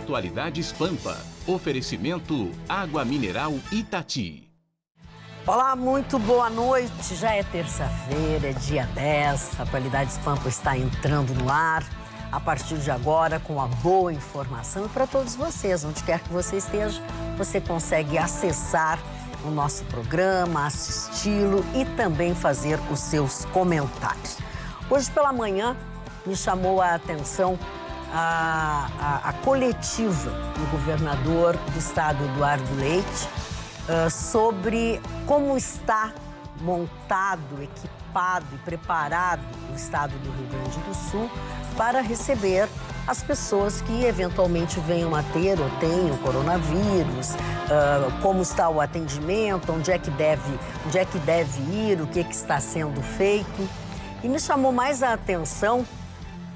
Atualidades Pampa. Oferecimento Água Mineral Itati. Olá, muito boa noite. Já é terça-feira, é dia 10. Atualidades Pampa está entrando no ar a partir de agora com a boa informação. E para todos vocês, onde quer que você esteja, você consegue acessar o nosso programa, assisti-lo e também fazer os seus comentários. Hoje pela manhã me chamou a atenção a coletiva do governador do estado, Eduardo Leite, sobre como está montado, equipado e preparado o estado do Rio Grande do Sul para receber as pessoas que eventualmente venham a ter ou tenham coronavírus, como está o atendimento, onde é que deve ir, o que está sendo feito. E me chamou mais a atenção,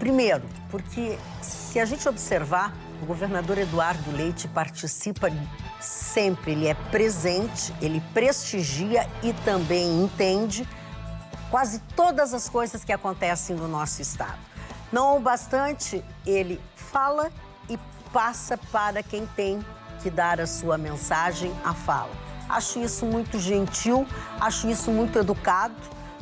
primeiro, porque se a gente observar, o governador Eduardo Leite participa sempre, ele é presente, ele prestigia e também entende quase todas as coisas que acontecem no nosso estado. Não o bastante, ele fala e passa para quem tem que dar a sua mensagem, a fala. Acho isso muito gentil, acho isso muito educado.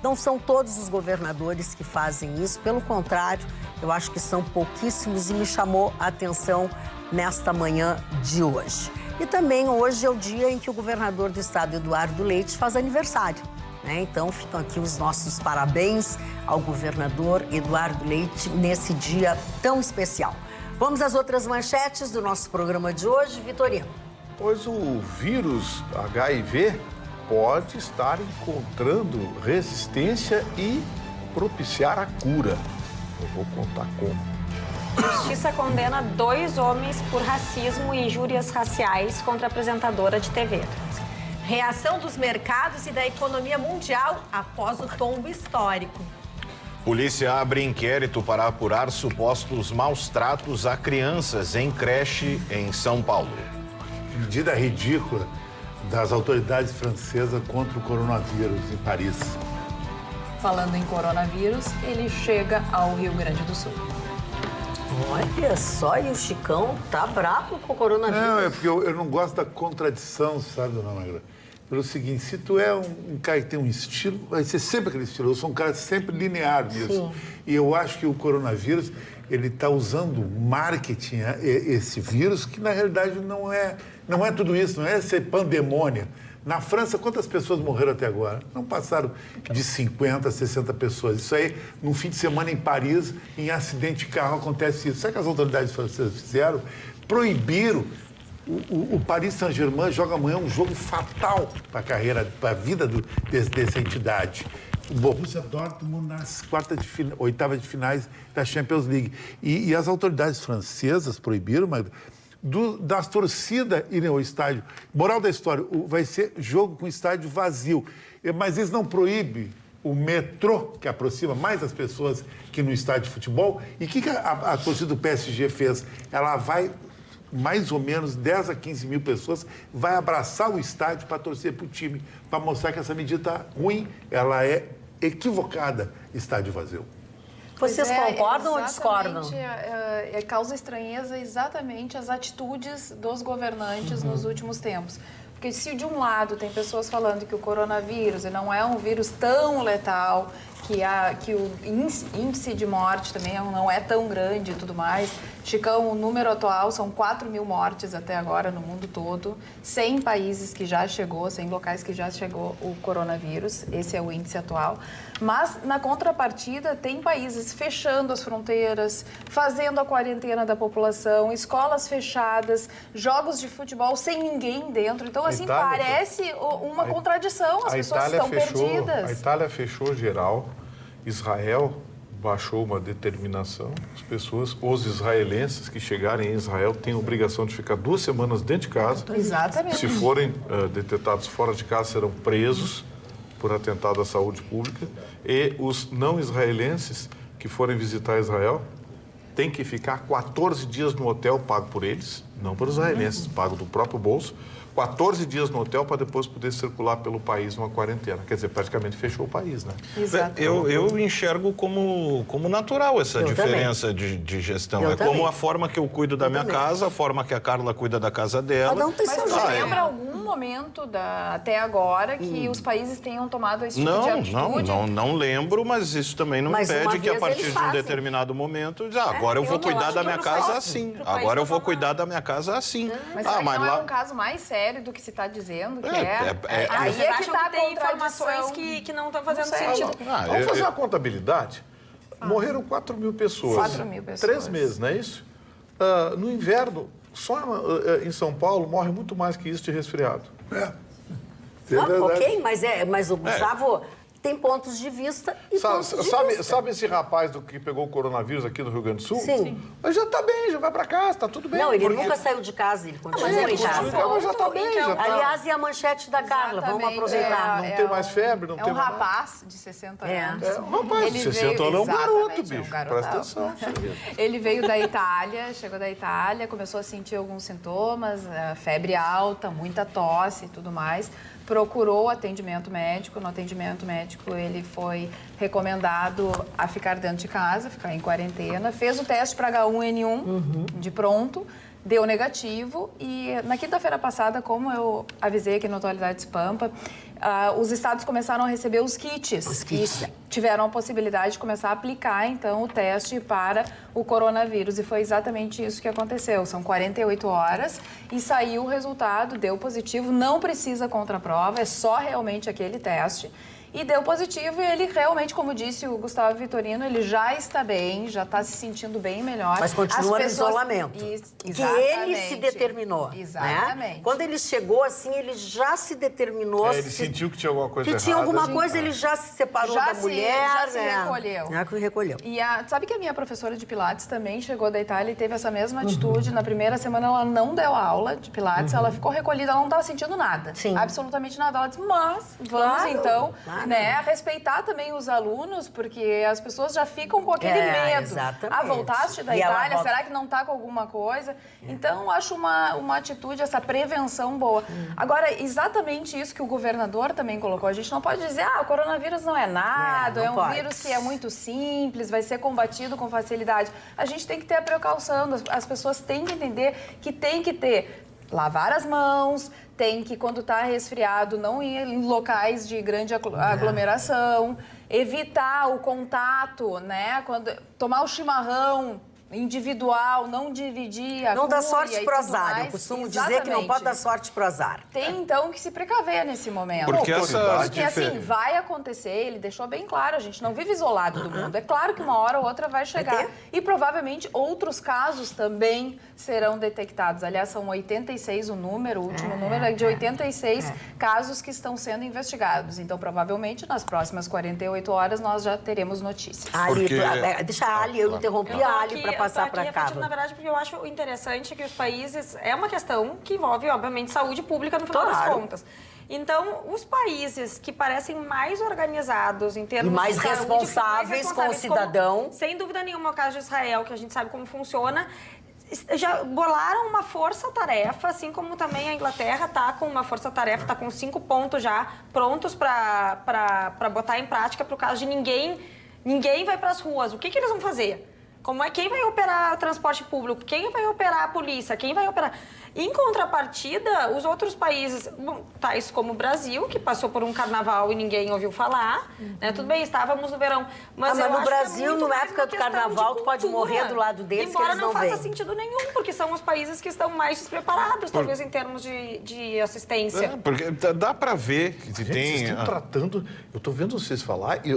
Não são todos os governadores que fazem isso, pelo contrário, eu acho que são pouquíssimos e me chamou a atenção nesta manhã de hoje. E também hoje é o dia em que o governador do estado, Eduardo Leite, faz aniversário, né? Então ficam aqui os nossos parabéns ao governador Eduardo Leite nesse dia tão especial. Vamos às outras manchetes do nosso programa de hoje, Vitorino. Pois o vírus HIV pode estar encontrando resistência e propiciar a cura. Eu vou contar como. Justiça condena 2 homens por racismo e injúrias raciais contra a apresentadora de TV. Reação dos mercados e da economia mundial após o tombo histórico. Polícia abre inquérito para apurar supostos maus-tratos a crianças em creche em São Paulo. Medida ridícula das autoridades francesas contra o coronavírus em Paris. Falando em coronavírus, ele chega ao Rio Grande do Sul. Olha só, e o Chicão tá bravo com o coronavírus. Não, é porque eu não gosto da contradição, sabe, dona Magra? Pelo seguinte, se tu é um cara que tem um estilo, vai ser sempre aquele estilo. Eu sou um cara sempre linear nisso. Sim. E eu acho que o coronavírus, ele está usando marketing, esse vírus, que na realidade não é tudo isso, não é ser pandemônia. Na França, quantas pessoas morreram até agora? Não passaram de 50, 60 pessoas. Isso aí, num fim de semana em Paris, em acidente de carro, acontece isso. Sabe o que as autoridades francesas fizeram? Proibiram. O Paris Saint-Germain joga amanhã um jogo fatal para a carreira, para a vida dessa entidade. O Borussia Dortmund nas oitavas de finais da Champions League. E as autoridades francesas proibiram, mas das torcidas irem ao estádio. Moral da história, vai ser jogo com estádio vazio. Mas eles não proíbem o metrô, que aproxima mais as pessoas que no estádio de futebol. E o que a torcida do PSG fez? Ela vai, mais ou menos 10 a 15 mil pessoas, vai abraçar o estádio para torcer para o time, para mostrar que essa medida ruim, ela é equivocada, estádio vazio. Vocês concordam ou discordam? Causa estranheza exatamente as atitudes dos governantes nos últimos tempos. Porque se de um lado tem pessoas falando que o coronavírus não é um vírus tão letal, que o índice de morte também não é tão grande e tudo mais. Chicão, o número atual são 4 mil mortes até agora no mundo todo, 100 países que já chegou, 100 locais que já chegou o coronavírus, esse é o índice atual. Mas, na contrapartida, tem países fechando as fronteiras, fazendo a quarentena da população, escolas fechadas, jogos de futebol sem ninguém dentro. Então, assim, parece uma contradição, as pessoas estão perdidas. A Itália fechou geral, Israel baixou uma determinação, os israelenses que chegarem em Israel têm a obrigação de ficar 2 semanas dentro de casa. Exatamente. Se forem detectados fora de casa, serão presos por atentado à saúde pública. E os não israelenses que forem visitar Israel têm que ficar 14 dias no hotel pago por eles, não para os israelenses, pago do próprio bolso, 14 dias no hotel para depois poder circular pelo país numa quarentena. Quer dizer, praticamente fechou o país, né? Exato. Eu enxergo como natural essa diferença de gestão. É como a forma que eu cuido da minha casa, a forma que a Carla cuida da casa dela. Cada um tem Mas seu você jeito. lembra algum momento até agora que os países tenham tomado esse tipo de atitude? Não lembro, mas isso também não Mas impede uma que a vez partir eles de um fazem. determinado momento, agora eu vou cuidar da minha casa assim. Agora eu vou cuidar da minha casa assim. Mas será que não é um caso mais sério do que se está dizendo que Aí é que está tem a informações contradição. que não estão fazendo sentido. Vamos fazer uma contabilidade? Morreram 4 mil pessoas. 4 mil pessoas. 3 meses, não é isso? No inverno, só em São Paulo morre muito mais que isso de resfriado. Ok, mas o Gustavo tem pontos de vista e pontos de vista. Sabe esse rapaz que pegou o coronavírus aqui no Rio Grande do Sul? Sim. Mas já tá bem, já vai pra casa, tá tudo bem. Não, ele nunca saiu de casa, ele continua em casa. Mas já tá bem, já tá. Aliás, e a manchete da Carla? Vamos Exatamente, aproveitar. Não tem mais febre, não É tem um mais... rapaz de 60 anos. É um rapaz de 60 anos, é um garoto, bicho. Presta atenção. Ele veio da Itália, chegou da Itália, começou a sentir alguns sintomas, febre alta, muita tosse e tudo mais. Procurou atendimento médico. No atendimento médico, ele foi recomendado a ficar dentro de casa, ficar em quarentena. Fez o teste para H1N1 de pronto, deu negativo. E na quinta-feira passada, como eu avisei aqui no Atualidades Pampa, os estados começaram a receber os kits. E tiveram a possibilidade de começar a aplicar, então, o teste para o coronavírus. E foi exatamente isso que aconteceu. São 48 horas e saiu o resultado, deu positivo. Não precisa contraprova, é só realmente aquele teste. E deu positivo e ele realmente, como disse o Gustavo Vitorino, ele já está bem, já está se sentindo bem melhor. Mas continua no isolamento. Que ele se determinou. Exatamente. Né? Quando ele chegou assim, ele já se determinou. Ele sentiu que tinha alguma coisa errada. Que tinha alguma coisa, ele já se separou da mulher. Já se recolheu. Já que recolheu. E sabe que a minha professora de Pilates também chegou da Itália e teve essa mesma atitude. Na primeira semana ela não deu aula de Pilates, ela ficou recolhida, ela não estava sentindo nada. Sim. Absolutamente nada. Ela disse, mas vamos então... Né, respeitar também os alunos, porque as pessoas já ficam com aquele medo. Exatamente. Voltaste da Itália, será que não está com alguma coisa? Então, eu acho uma atitude, essa prevenção boa. Agora, exatamente isso que o governador também colocou. A gente não pode dizer, o coronavírus não é nada, é um vírus que é muito simples, vai ser combatido com facilidade. A gente tem que ter a precaução, as pessoas têm que entender que tem que ter lavar as mãos, tem que, quando está resfriado, não ir em locais de grande aglomeração, evitar o contato, né? Tomar o chimarrão individual, não dividir a Não dá cuia sorte e pro tudo azar. mais. Eu costumo dizer Exatamente. que não pode dar sorte pro azar. Tem, então, que se precaver nesse momento. Porque assim, vai acontecer, ele deixou bem claro, a gente não vive isolado do mundo. É claro que uma hora ou outra vai chegar. E provavelmente outros casos também serão detectados. Aliás, são 86 o número, o último número é de 86 casos que estão sendo investigados. Então, provavelmente, nas próximas 48 horas, nós já teremos notícias. Deixa a Ali, eu interrompi a Ali para passar para a Carla. Na verdade, porque eu acho interessante que os países... É uma questão que envolve, obviamente, saúde pública no final das contas. Então, os países que parecem mais organizados em termos e mais de saúde, responsáveis com o cidadão. Como, sem dúvida nenhuma, o caso de Israel, que a gente sabe como funciona, já bolaram uma força-tarefa, assim como também a Inglaterra está com uma força-tarefa, está com 5 pontos já prontos para botar em prática para o caso de ninguém vai para as ruas. O que eles vão fazer? Quem vai operar o transporte público? Quem vai operar a polícia? Quem vai operar... Em contrapartida, os outros países, tais como o Brasil, que passou por um carnaval e ninguém ouviu falar, né? Tudo bem, estávamos no verão. Mas no Brasil, na época do carnaval, tu pode morrer do lado deles, que eles não embora veem. não faça sentido nenhum, porque são os países que estão mais despreparados, talvez, em termos de assistência. Porque dá para ver que Gente, tem... vocês estão tratando... Eu estou vendo vocês falar e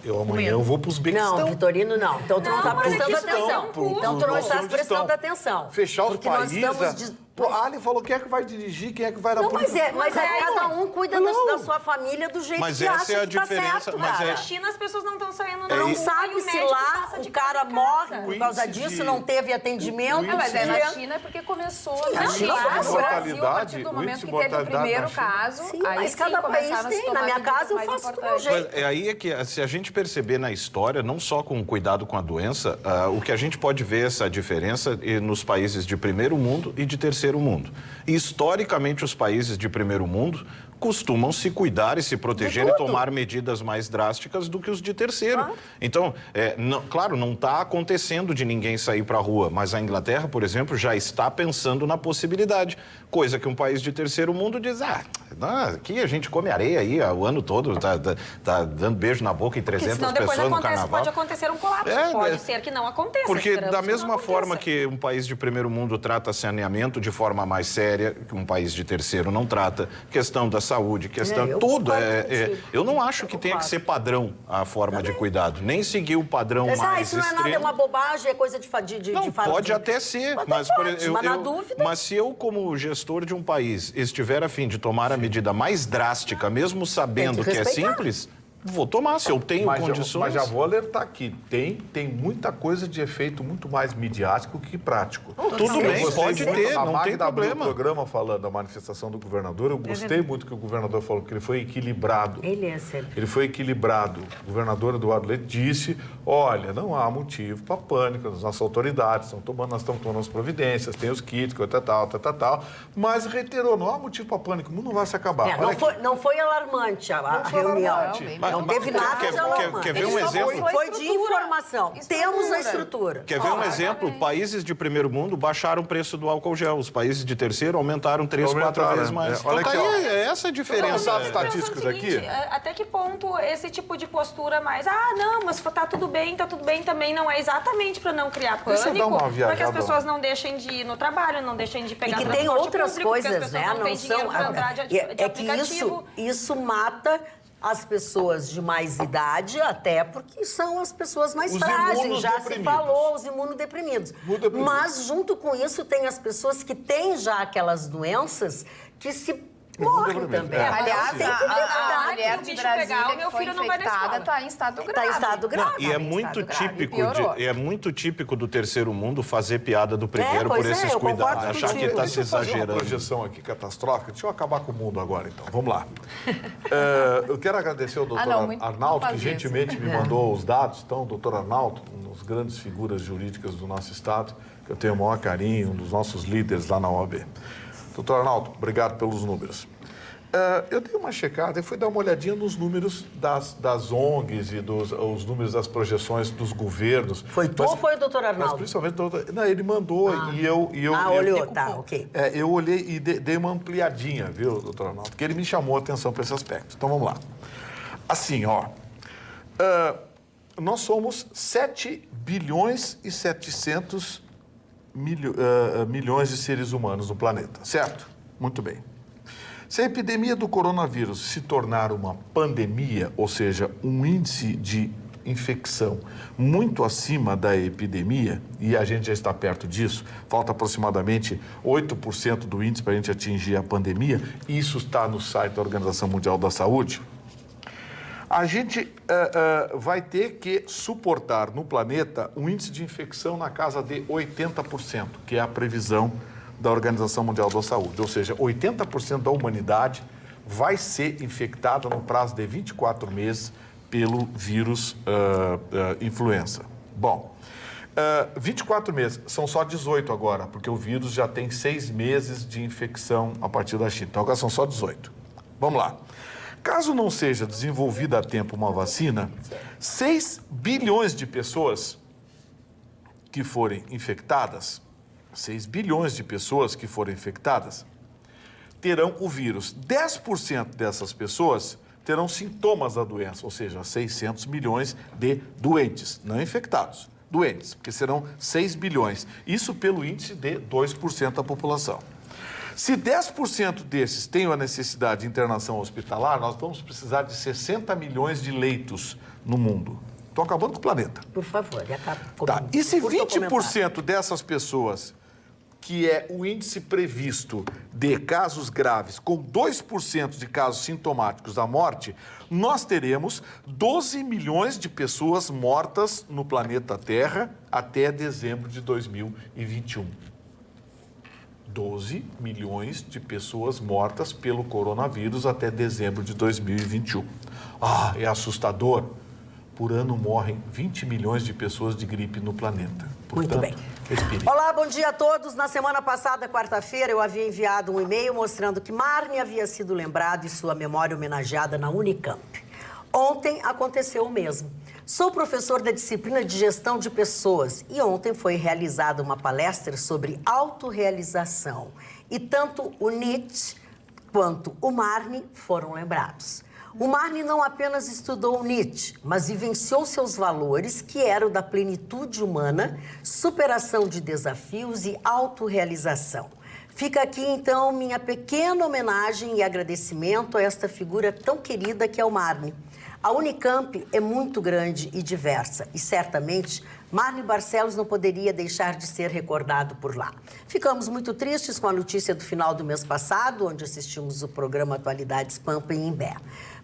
eu amanhã eu vou para o Uzbequistão. Não, Vitorino, não. Então tu não está prestando atenção. Então tu não estás prestando atenção. Fechar os porque nós países... estamos A Ali falou quem é que vai dirigir, quem é que vai na polícia. Mas cada um cuida da sua família do jeito que acha que tá certo, cara. Na China as pessoas não estão saindo na Não rua, sabe e o se médico lá passa de o cara casa em morre casa. por causa disso, não teve atendimento. Mas na China é porque começou na China no Brasil, a mortalidade, partir do o momento índice que de teve o mortalidade primeiro na China. caso, Sim, aí mas sim cada país começaram a se tem. tomar Na minha medidas casa eu mais faço do meu importantes. jeito. É aí que, se a gente perceber na história, não só com o cuidado com a doença, o que a gente pode ver essa diferença nos países de primeiro mundo e de terceiro mundo. E, historicamente, os países de primeiro mundo costumam se cuidar e se proteger e tomar medidas mais drásticas do que os de terceiro. Claro. Então, claro, não está acontecendo de ninguém sair para a rua, mas a Inglaterra, por exemplo, já está pensando na possibilidade, coisa que um país de terceiro mundo diz, aqui a gente come areia aí o ano todo, tá dando beijo na boca em 300 pessoas no carnaval. Pode acontecer um colapso, pode ser que não aconteça. Porque da mesma forma que um país de primeiro mundo trata saneamento de forma mais séria, que um país de terceiro não trata, questão da saúde, tudo. Eu não acho que tenha que ser padrão a forma de cuidado, nem seguir o padrão mais isso não é extremo. nada, é uma bobagem, é coisa de Não, pode até ser, mas na dúvida... Mas se eu, como gestor de um país, estiver a fim de tomar a medida mais drástica, mesmo sabendo que é simples, vou tomar, se eu tenho condições. Mas já vou alertar aqui, tem muita coisa de efeito muito mais midiático que prático. Tudo bem, pode ter, não tem problema. No programa falando da manifestação do governador, eu gostei muito que o governador falou, que ele foi equilibrado. Ele é sério. Ele foi equilibrado. O governador Eduardo Leite disse, olha, não há motivo para pânico, as nossas autoridades nós estamos tomando as providências, tem os kits, tal, mas reiterou, não há motivo para pânico, o mundo não vai se acabar. Não foi alarmante a reunião. Não teve nada de alarmante. Quer ver um exemplo? Foi de informação. Temos a estrutura. Quer ver um exemplo? Países de primeiro mundo baixaram o preço do álcool gel. Os países de terceiro aumentaram 3, 4 vezes mais. Olha aqui, é essa a diferença. Os dados estatísticos aqui. Até que ponto esse tipo de postura mais, não, mas tá tudo bem também não é exatamente para não criar pânico, para que as pessoas não deixem de ir no trabalho, não deixem de pegar transporte público. E que tem outras coisas, né? Não são... É que isso mata as pessoas de mais idade, até porque são as pessoas mais frágeis, já se falou, os imunodeprimidos. Mas, junto com isso, tem as pessoas que têm já aquelas doenças que se morrem também. Aliás, a mulher de Brasília meu filho não vai infectada está em estado grave. Está em estado grave. E é muito típico do terceiro mundo fazer piada do primeiro por esses cuidados, achar que está se exagerando. Uma projeção aqui catastrófica. Deixa eu acabar com o mundo agora, então. Vamos lá. Eu quero agradecer ao doutor Arnaldo, que gentilmente me mandou os dados. Então, o doutor Arnaldo, uma das grandes figuras jurídicas do nosso estado, que eu tenho o maior carinho, um dos nossos líderes lá na OAB. Doutor Arnaldo, obrigado pelos números. Eu dei uma checada e fui dar uma olhadinha nos números das ONGs e os números das projeções dos governos. Foi tu ou foi o doutor Arnaldo? Mas principalmente o doutor... Não, ele mandou e eu... olhou, tá, ok. Eu olhei e dei uma ampliadinha, viu, doutor Arnaldo? Porque ele me chamou a atenção para esse aspecto. Então, vamos lá. Assim, nós somos 7 bilhões e 700 milhões de seres humanos no planeta, certo? Muito bem. Se a epidemia do coronavírus se tornar uma pandemia, ou seja, um índice de infecção muito acima da epidemia, e a gente já está perto disso, falta aproximadamente 8% do índice para a gente atingir a pandemia, isso está no site da Organização Mundial da Saúde, a gente vai ter que suportar no planeta um índice de infecção na casa de 80%, que é a previsão da Organização Mundial da Saúde. Ou seja, 80% da humanidade vai ser infectada no prazo de 24 meses pelo vírus influenza. Bom, 24 meses, são só 18 agora, porque o vírus já tem 6 meses de infecção a partir da China. Então agora são só 18. Vamos lá. Caso não seja desenvolvida a tempo uma vacina, 6 bilhões de pessoas que forem infectadas, 6 bilhões de pessoas que forem infectadas, terão o vírus. 10% dessas pessoas terão sintomas da doença, ou seja, 600 milhões de doentes, não infectados, doentes, porque serão 6 bilhões. Isso pelo índice de 2% da população. Se 10% desses têm a necessidade de internação hospitalar, nós vamos precisar de 60 milhões de leitos no mundo. Estou acabando com o planeta. Por favor, E se 20% dessas pessoas que é o índice previsto de casos graves com 2% de casos sintomáticos à morte, nós teremos 12 milhões de pessoas mortas no planeta Terra até dezembro de 2021. 12 milhões de pessoas mortas pelo coronavírus até dezembro de 2021. Ah, é assustador. Por ano morrem 20 milhões de pessoas de gripe no planeta. Muito bem. Respire. Olá, bom dia a todos. Na semana passada, quarta-feira, eu havia enviado um e-mail mostrando que Marne havia sido lembrado e sua memória homenageada na Unicamp. Ontem aconteceu o mesmo. Sou professor da disciplina de gestão de pessoas e ontem foi realizada uma palestra sobre autorrealização. E tanto o Nietzsche quanto o Marne foram lembrados. O Marne não apenas estudou Nietzsche, mas vivenciou seus valores, que eram da plenitude humana, superação de desafios e autorrealização. Fica aqui, então, minha pequena homenagem e agradecimento a esta figura tão querida que é o Marne. A Unicamp é muito grande e diversa e, certamente, Marne Barcelos não poderia deixar de ser recordado por lá. Ficamos muito tristes com a notícia do final do mês passado, onde assistimos o programa Atualidades Pampa em Imbé.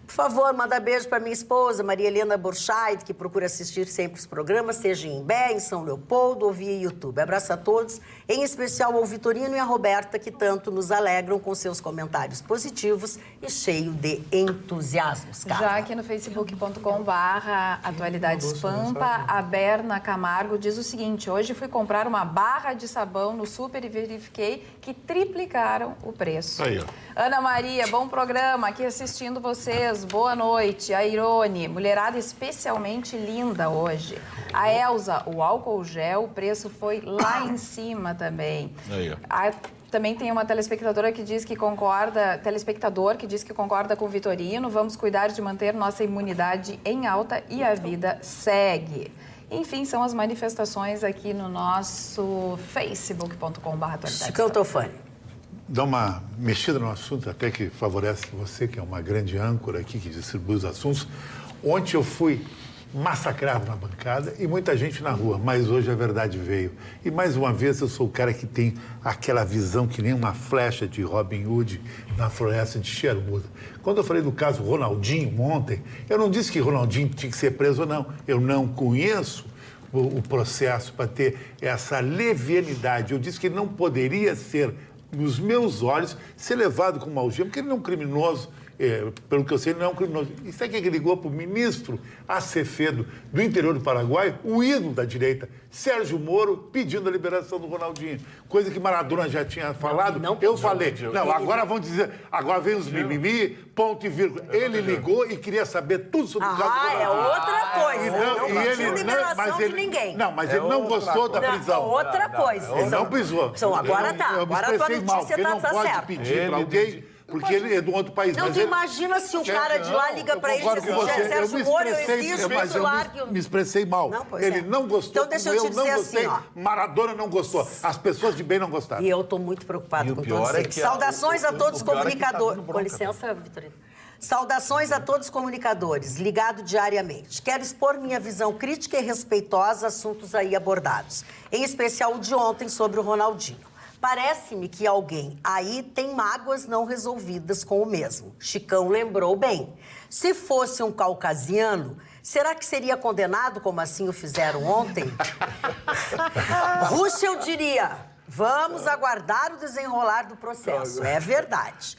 Por favor, manda beijo para minha esposa, Maria Helena Borchardt, que procura assistir sempre os programas, seja em Imbé, em São Leopoldo ou via YouTube. Abraço a todos, em especial ao Vitorino e à Roberta, que tanto nos alegram com seus comentários positivos e cheio de entusiasmos. Já aqui no facebook.com/Atualidades Pampa, a Berna Camargo diz o seguinte: hoje fui comprar uma barra de sabão no super e verifiquei que triplicaram o preço. Aí, ó. Ana Maria, bom programa, aqui assistindo vocês, boa noite. A Irone, mulherada especialmente linda hoje. A Elza, o álcool gel, o preço foi lá em cima também. Aí, ó. Também tem uma telespectador que diz que concorda com o Vitorino. Vamos cuidar de manter nossa imunidade em alta e a vida segue. Enfim, são as manifestações aqui no nosso facebook.com/Atualidades. Chicão Tofani. Dá uma mexida no assunto, até que favorece você, que é uma grande âncora aqui, que distribui os assuntos. Ontem eu fui massacrado na bancada e muita gente na rua, mas hoje a verdade veio. E mais uma vez eu sou o cara que tem aquela visão que nem uma flecha de Robin Hood na floresta de Sherwood. Quando eu falei do caso Ronaldinho ontem, eu não disse que Ronaldinho tinha que ser preso ou não. Eu não conheço o processo para ter essa levianidade. Eu disse que ele não poderia ser, nos meus olhos, ser levado como algema, porque ele não é um criminoso. Pelo que eu sei, ele não é um criminoso. E sabe quem que ligou para o ministro Acevedo, do interior do Paraguai, o ídolo da direita, Sérgio Moro, pedindo a liberação do Ronaldinho. Coisa que Maradona já tinha falado. Eu falei. Não, agora vão dizer, agora vem os mimimi, ponto e vírgula. Ele ligou e queria saber tudo sobre o caso do Ronaldinho. É outra coisa. Não pediu liberação de ninguém. Não, mas ele não gostou da prisão. Outra coisa. Ele não prisou. Agora tá. Agora a tua notícia não tá pode certa. pedir para alguém, porque ele é de um outro país. Não, tu imagina se o cara de lá liga pra ele e diz assim, Sérgio Moro, eu exijo mas eu me expressei mal. Ele não gostou, então, deixa eu te dizer assim, ó. Maradona não gostou, as pessoas de bem não gostaram. E eu tô muito preocupado com todos vocês. Saudações a todos os comunicadores. Com licença, Vitorino. Saudações a todos os comunicadores, ligado diariamente. Quero expor minha visão crítica e respeitosa a assuntos aí abordados, em especial o de ontem sobre o Ronaldinho. Parece-me que alguém aí tem mágoas não resolvidas com o mesmo. Chicão lembrou bem. Se fosse um caucasiano, será que seria condenado como assim o fizeram ontem? Ruschel diria, vamos aguardar o desenrolar do processo. É verdade.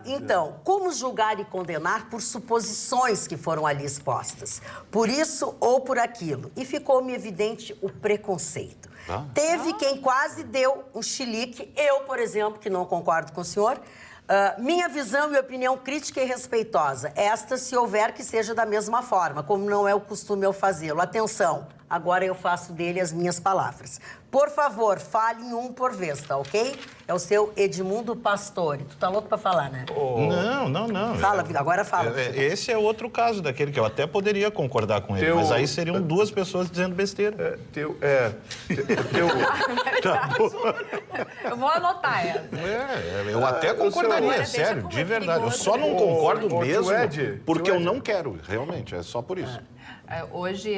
Então, como julgar e condenar por suposições que foram ali expostas? Por isso ou por aquilo? E ficou-me evidente o preconceito. Teve quem quase deu um chilique, eu, por exemplo, que não concordo com o senhor. Minha visão e opinião crítica e respeitosa. Esta, se houver, que seja da mesma forma, como não é o costume eu fazê-lo. Atenção, agora eu faço dele as minhas palavras. Por favor, fale em um por vez, tá ok? É o seu Edmundo Pastore. Tu tá louco pra falar, né? Não. Fala, vida, agora fala. Esse é outro caso daquele que eu até poderia concordar com ele, mas aí seriam duas pessoas dizendo besteira. Eu vou anotar essa. Eu até concordaria, sério, de verdade. Eu só não concordo mesmo porque eu não quero, realmente, é só por isso. Hoje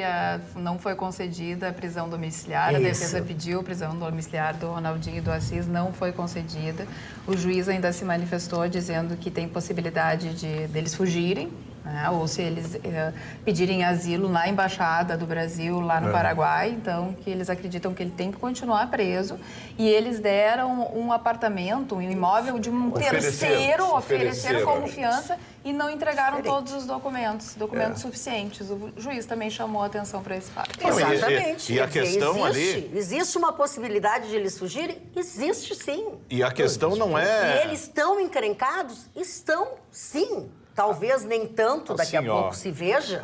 não foi concedida a prisão domiciliar, a defesa pediu prisão domiciliar do Ronaldinho e do Assis, não foi concedida. O juiz ainda se manifestou dizendo que tem possibilidade deles fugirem, né? Ou se eles pedirem asilo na Embaixada do Brasil, lá no Paraguai, então que eles acreditam que ele tem que continuar preso. E eles deram um apartamento, um imóvel de um terceiro, ofereceram como fiança e não entregaram todos os documentos suficientes. O juiz também chamou a atenção para esse fato. Exatamente. E a questão ali... Existe uma possibilidade de eles fugirem? Existe, sim. E a questão não E é... eles estão encrencados? Estão, sim. Talvez nem tanto, daqui a pouco se veja.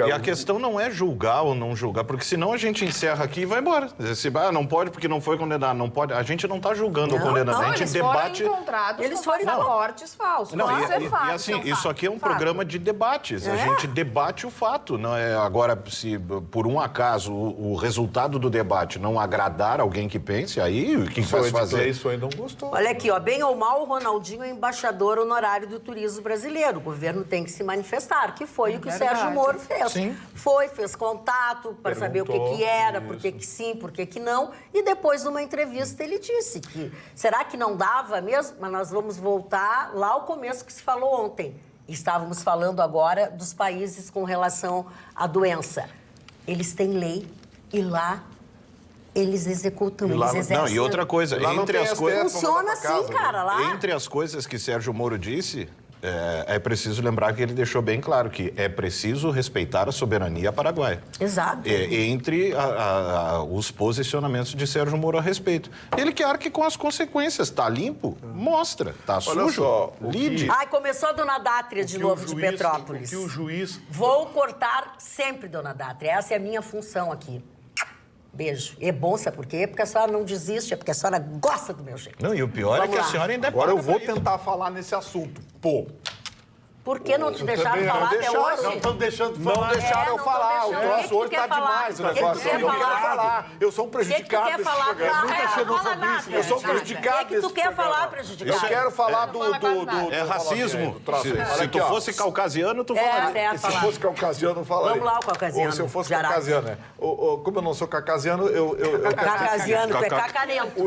E a questão não é julgar ou não julgar, porque senão a gente encerra aqui e vai embora. Se não pode porque não foi condenado, não pode. A gente não está julgando o condenado, a gente eles debate. Foram encontrados Eles com foram passaportes falsos. Não, Isso é fato. e assim, isso aqui é um programa de debates. A gente debate o fato. Não é, agora, se por um acaso o resultado do debate não agradar alguém que pense, aí o que vai fazer? Isso aí não gostou. Olha aqui, ó, bem ou mal, o Ronaldinho é embaixador honorário do turismo brasileiro. O governo tem que se manifestar, que foi o que o Sérgio Moro fez. Sim. Fez contato para saber o que era, por que sim, por que não. E depois, numa entrevista, ele disse que será que não dava mesmo? Mas nós vamos voltar lá ao começo que se falou ontem. Estávamos falando agora dos países com relação à doença. Eles têm lei e lá eles executam, eles exercem. Não, e outra coisa, entre as coisas... Funciona assim, cara, lá. Entre as coisas que Sérgio Moro disse... É preciso lembrar que ele deixou bem claro que é preciso respeitar a soberania paraguaia. Exato. Entre os posicionamentos de Sérgio Moro a respeito. Ele que arque com as consequências. Está limpo? Mostra. Está sujo? Só, lide. Ai, começou a Dona Dátria de novo, de Petrópolis. O que o juiz... Vou cortar sempre, Dona Dátria. Essa é a minha função aqui. Beijo. É bom, sabe por quê? Porque a senhora não desiste, é porque a senhora gosta do meu jeito. Não, e o pior é que a senhora ainda Agora eu vou paga pra tentar falar nesse assunto. Pô, Por que não te deixaram falar até hoje? Não estão deixando falar. não deixaram eu não falar. tô O deixando. troço hoje O que tá tu quer demais. O falar? negócio. O que tu Eu quer quero falar? falar. Eu sou um prejudicado quer desse falar? programa. Não, Muita fala xenofobia. nada. Eu sou um É prejudicado que tu desse quer falar programa. prejudicado. Eu quero falar do É racismo. Olha Se aqui, tu ó. fosse caucasiano, tu falaria. Se fosse caucasiano, eu falaria. Vamos lá, o caucasiano. Ou se eu fosse Jarabe. caucasiano, né? Como eu não sou caucasiano, eu Cacasiano, tu é cacarento.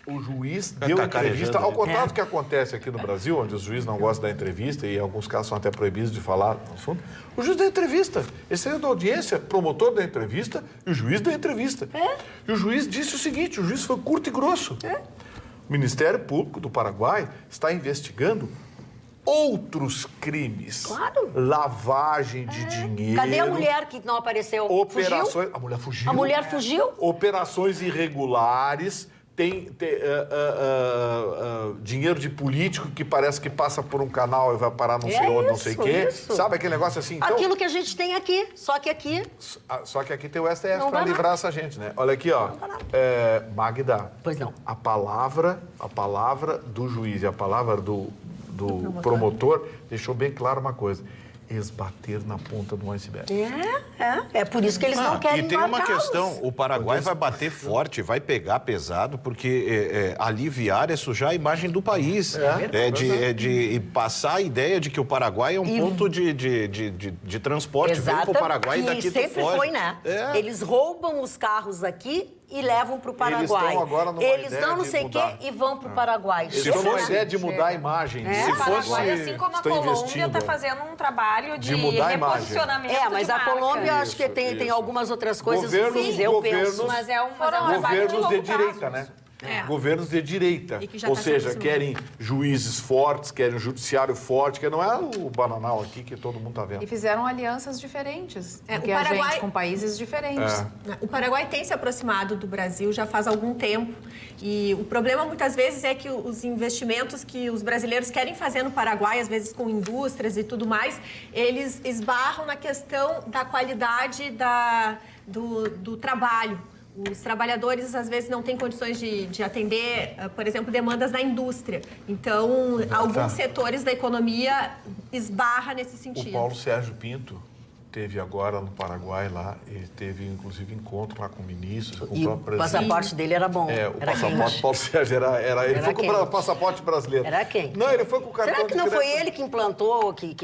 O juiz deu entrevista, ao contrário do que acontece aqui no Brasil, onde os juízes não gostam da entrevista e em alguns casos são até proibidos de falar no assunto. O juiz deu entrevista. Ele saiu da audiência, promotor da entrevista e o juiz deu entrevista. E o juiz disse o seguinte, o juiz foi curto e grosso. O Ministério Público do Paraguai está investigando outros crimes. Claro. Lavagem de dinheiro. Cadê a mulher que não apareceu? Operações... Fugiu? A mulher fugiu. A mulher fugiu? Operações irregulares, tem dinheiro de político que parece que passa por um canal e vai parar não sei onde, não sei o quê. Isso. Sabe aquele negócio assim? Então, Aquilo que a gente tem aqui, só que aqui... só que aqui tem o STF Não para dá livrar essa gente, né? Olha aqui, ó. Magda. Pois não. A palavra do juiz e a palavra do promotor deixou bem claro uma coisa. Esbater na ponta do iceberg. É por isso que eles não querem E tem uma embarcá-los. questão, o Paraguai vai bater forte, vai pegar pesado, porque aliviar é sujar a imagem do país. De passar a ideia de que o Paraguai é um ponto de transporte. Vem para o Paraguai e daqui tu sempre foge. foi, né? Eles roubam os carros aqui e levam para o Paraguai. Eles estão agora numa Eles ideia dão não de sei o quê mudar. e vão para o Paraguai. Eles estão com a ideia de mudar a imagem. O Paraguai, assim como a Colômbia, está fazendo um trabalho de mudar a imagem. reposicionamento Mas de a marca. Colômbia, eu acho que tem algumas outras coisas ruins, eu governos- penso. Mas é um trabalho de Governos longo de prazo. direita, né? Governos de direita. E que já Ou tá seja, sendo querem juízes fortes, querem um judiciário forte, que não é o bananal aqui que todo mundo está vendo. E fizeram alianças diferentes É, do que o Paraguai- a gente, com países diferentes. O Paraguai tem se aproximado do Brasil já faz algum tempo e o problema muitas vezes é que os investimentos que os brasileiros querem fazer no Paraguai, às vezes com indústrias e tudo mais, eles esbarram na questão da qualidade do trabalho. Os trabalhadores, às vezes, não têm condições de atender, por exemplo, demandas da indústria. Então, alguns setores da economia esbarra nesse sentido. O Paulo Sérgio Pinto teve agora no Paraguai lá, ele teve inclusive encontro lá com ministros, com o próprio presidente. O passaporte dele era bom. O era passaporte Paulo Sérgio era ele foi com o passaporte brasileiro. Era quem? Não, ele foi com o cartão. Será que não foi ele que implantou, que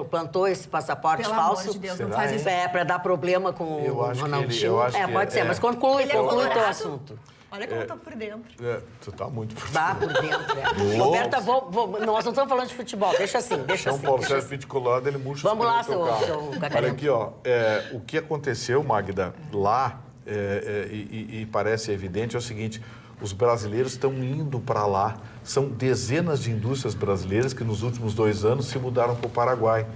plantou esse passaporte Pelo falso? amor de Deus, não Será, faz isso. Para dar problema com o Ronaldinho. Pode ser, mas conclui o assunto. Olha como tá por dentro. Tu tá muito por Tá por dentro, Roberta, nós não estamos falando de futebol, deixa assim. Então, Paulo Sérgio Pinto Colorado, ele murcha Vamos lá, seu Olha aqui, ó, o que aconteceu, Magda, lá, e parece evidente, é o seguinte, os brasileiros estão indo para lá. São dezenas de indústrias brasileiras que nos últimos 2 anos se mudaram para o Paraguai.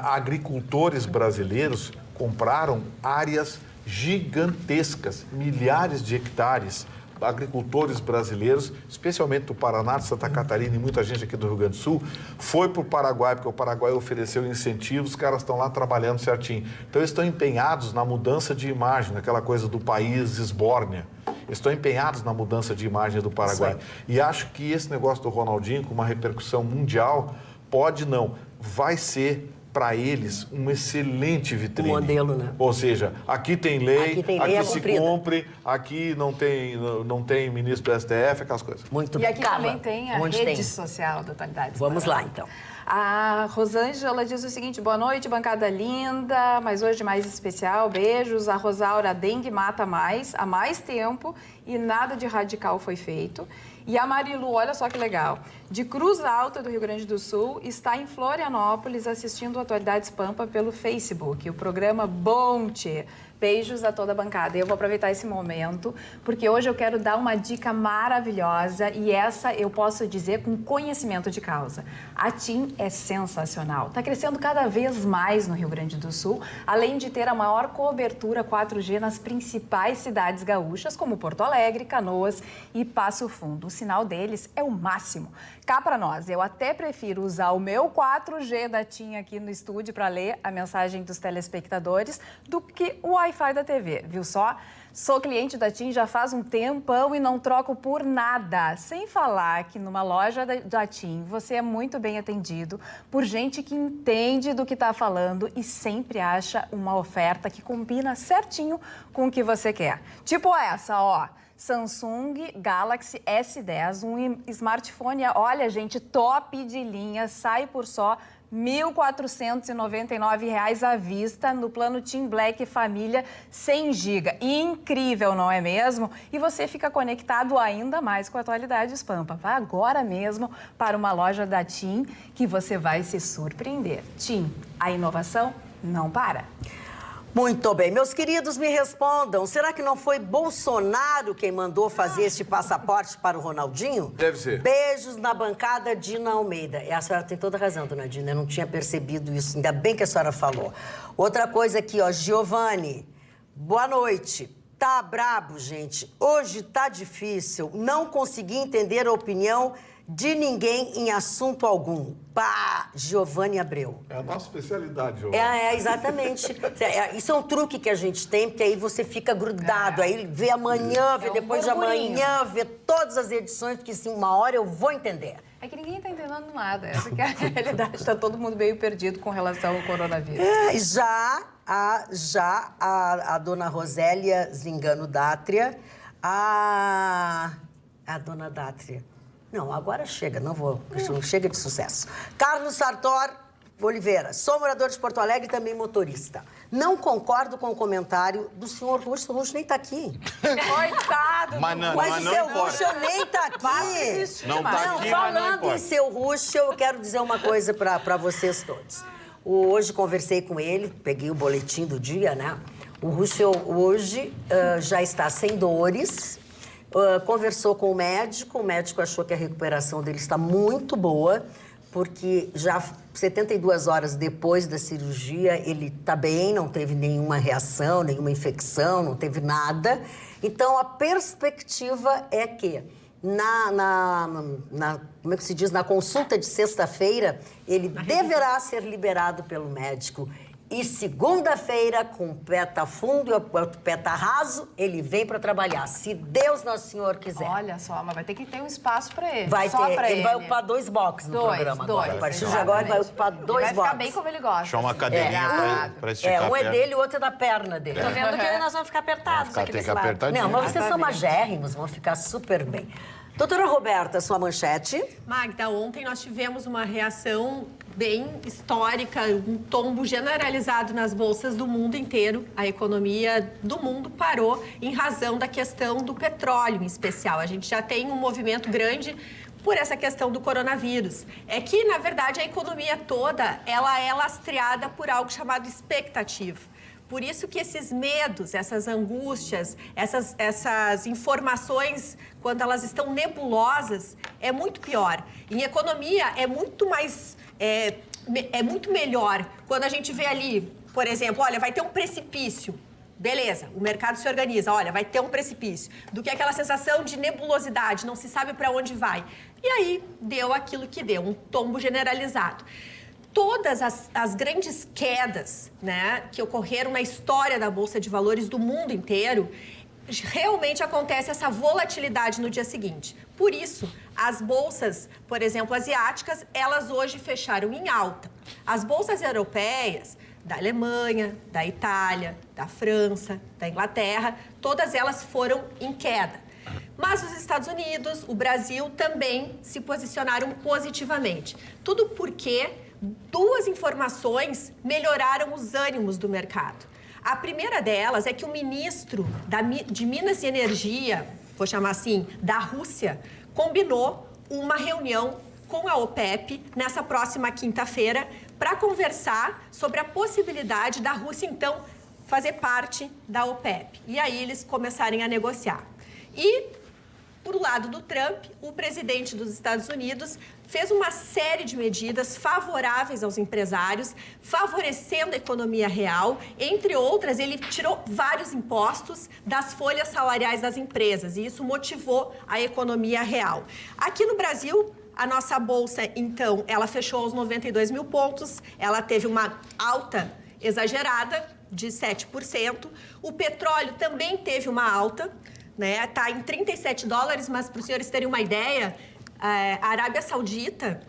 Agricultores brasileiros compraram áreas gigantescas, milhares de hectares. Agricultores brasileiros, especialmente do Paraná, de Santa Catarina e muita gente aqui do Rio Grande do Sul, foi para o Paraguai, porque o Paraguai ofereceu incentivos, os caras estão lá trabalhando certinho. Então, eles estão empenhados na mudança de imagem, naquela coisa do país esbórnia. Eles estão empenhados na mudança de imagem do Paraguai. Sim. E acho que esse negócio do Ronaldinho, com uma repercussão mundial, pode não, vai ser para eles um excelente vitrine. Um modelo, né? Ou seja, aqui tem lei, aqui se cumprida. cumpre, aqui não tem ministro do STF, aquelas coisas. Muito E aqui Carla, também tem a rede social da Atualidades. Vamos lá, então. A Rosângela diz o seguinte: boa noite, bancada linda, mas hoje mais especial, beijos. A Rosaura, dengue mata mais, há mais tempo e nada de radical foi feito. E a Marilu, olha só que legal, de Cruz Alta do Rio Grande do Sul, está em Florianópolis assistindo Atualidades Pampa pelo Facebook, o programa Bom Tchê. Beijos a toda a bancada. Eu vou aproveitar esse momento, porque hoje eu quero dar uma dica maravilhosa e essa eu posso dizer com conhecimento de causa. A TIM é sensacional. Está crescendo cada vez mais no Rio Grande do Sul, além de ter a maior cobertura 4G nas principais cidades gaúchas, como Porto Alegre, Canoas e Passo Fundo. O sinal deles é o máximo. Cá para nós, eu até prefiro usar o meu 4G da TIM aqui no estúdio para ler a mensagem dos telespectadores do que o Wi-Fi da TV, viu só? Sou cliente da TIM já faz um tempão e não troco por nada. Sem falar que numa loja da TIM você é muito bem atendido por gente que entende do que está falando e sempre acha uma oferta que combina certinho com o que você quer. Tipo essa, ó. Samsung Galaxy S10, um smartphone, olha gente, top de linha, sai por só R$ 1.499 à vista no plano TIM Black Família 100 GB. Incrível, não é mesmo? E você fica conectado ainda mais com a Atualidades Pampa. Vá agora mesmo para uma loja da TIM que você vai se surpreender. TIM, a inovação não para. Muito bem. Meus queridos, me respondam. Será que não foi Bolsonaro quem mandou fazer este passaporte para o Ronaldinho? Deve ser. Beijos na bancada, Dina Almeida. E a senhora tem toda razão, dona Dina. Eu não tinha percebido isso. Ainda bem que a senhora falou. Outra coisa aqui, ó. Giovanni, boa noite. Tá brabo, gente. Hoje tá difícil. Não consegui entender a opinião de ninguém em assunto algum. Pá, Giovanni Abreu. É a nossa especialidade, Giovanni. Exatamente. Isso é um truque que a gente tem, porque aí você fica grudado, aí vê amanhã, vê depois de amanhã, vê todas as edições, porque assim, uma hora eu vou entender. É que ninguém está entendendo nada. Essa que é a realidade. Está todo mundo meio perdido com relação ao coronavírus. Já a dona Rosélia Zingano Dátria, a dona Dátria. Não, agora chega, não vou. Chega de sucesso. Carlos Sartor Oliveira, sou morador de Porto Alegre e também motorista. Não concordo com o comentário do senhor Russo. O Russo nem está aqui. Coitado! Mas o seu Russo nem está aqui. Não está aqui, falando em seu Russo, eu quero dizer uma coisa para vocês todos. Hoje conversei com ele, peguei o boletim do dia, né? O Russo hoje já está sem dores. Conversou com o médico achou que a recuperação dele está muito boa, porque já 72 horas depois da cirurgia ele está bem, não teve nenhuma reação, nenhuma infecção, não teve nada. Então, a perspectiva é que como é que se diz, na consulta de sexta-feira, ele deverá ser liberado pelo médico. E segunda-feira, com o pé tá fundo e o pé tá raso, ele vem para trabalhar. Se Deus Nosso Senhor quiser. Olha só, mas vai ter que ter um espaço para ele. Vai só ter, pra ele vai ocupar 2 boxes no programa agora. A partir de agora, ele vai ocupar 2 boxes. Vai ficar bem como ele gosta. Deixar uma assim. cadeirinha para esticar Um a é perna. dele, o outro é da perna dele. Tô vendo que nós vamos ficar apertados aqui Tem desse que lado. apertadinho. Não, mas vocês são magérrimos, vão ficar super bem. Doutora Roberta, sua manchete. Magda, ontem nós tivemos uma reação bem histórica, um tombo generalizado nas bolsas do mundo inteiro. A economia do mundo parou em razão da questão do petróleo, em especial. A gente já tem um movimento grande por essa questão do coronavírus. É que, na verdade, a economia toda, ela é lastreada por algo chamado expectativa. Por isso que esses medos, essas angústias, essas informações, quando elas estão nebulosas, é muito pior. Em economia, é muito mais... É muito melhor quando a gente vê ali, por exemplo, olha, vai ter um precipício. Beleza, o mercado se organiza, olha, vai ter um precipício. Do que aquela sensação de nebulosidade, não se sabe para onde vai. E aí, deu aquilo que deu, um tombo generalizado. Todas as grandes quedas, né, que ocorreram na história da Bolsa de Valores do mundo inteiro, realmente acontece essa volatilidade no dia seguinte. Por isso, as bolsas, por exemplo, asiáticas, elas hoje fecharam em alta. As bolsas europeias, da Alemanha, da Itália, da França, da Inglaterra, todas elas foram em queda. Mas os Estados Unidos, o Brasil também se posicionaram positivamente. Tudo porque 2 informações melhoraram os ânimos do mercado. A primeira delas é que o ministro de Minas e Energia, vou chamar assim, da Rússia, combinou uma reunião com a OPEP nessa próxima quinta-feira para conversar sobre a possibilidade da Rússia, então, fazer parte da OPEP. E aí eles começarem a negociar. E, por lado do Trump, o presidente dos Estados Unidos fez uma série de medidas favoráveis aos empresários, favorecendo a economia real. Entre outras, ele tirou vários impostos das folhas salariais das empresas e isso motivou a economia real. Aqui no Brasil, a nossa bolsa, então, ela fechou aos 92 mil pontos, ela teve uma alta exagerada de 7%. O petróleo também teve uma alta, né? Está em 37 dólares, mas para os senhores terem uma ideia, a Arábia Saudita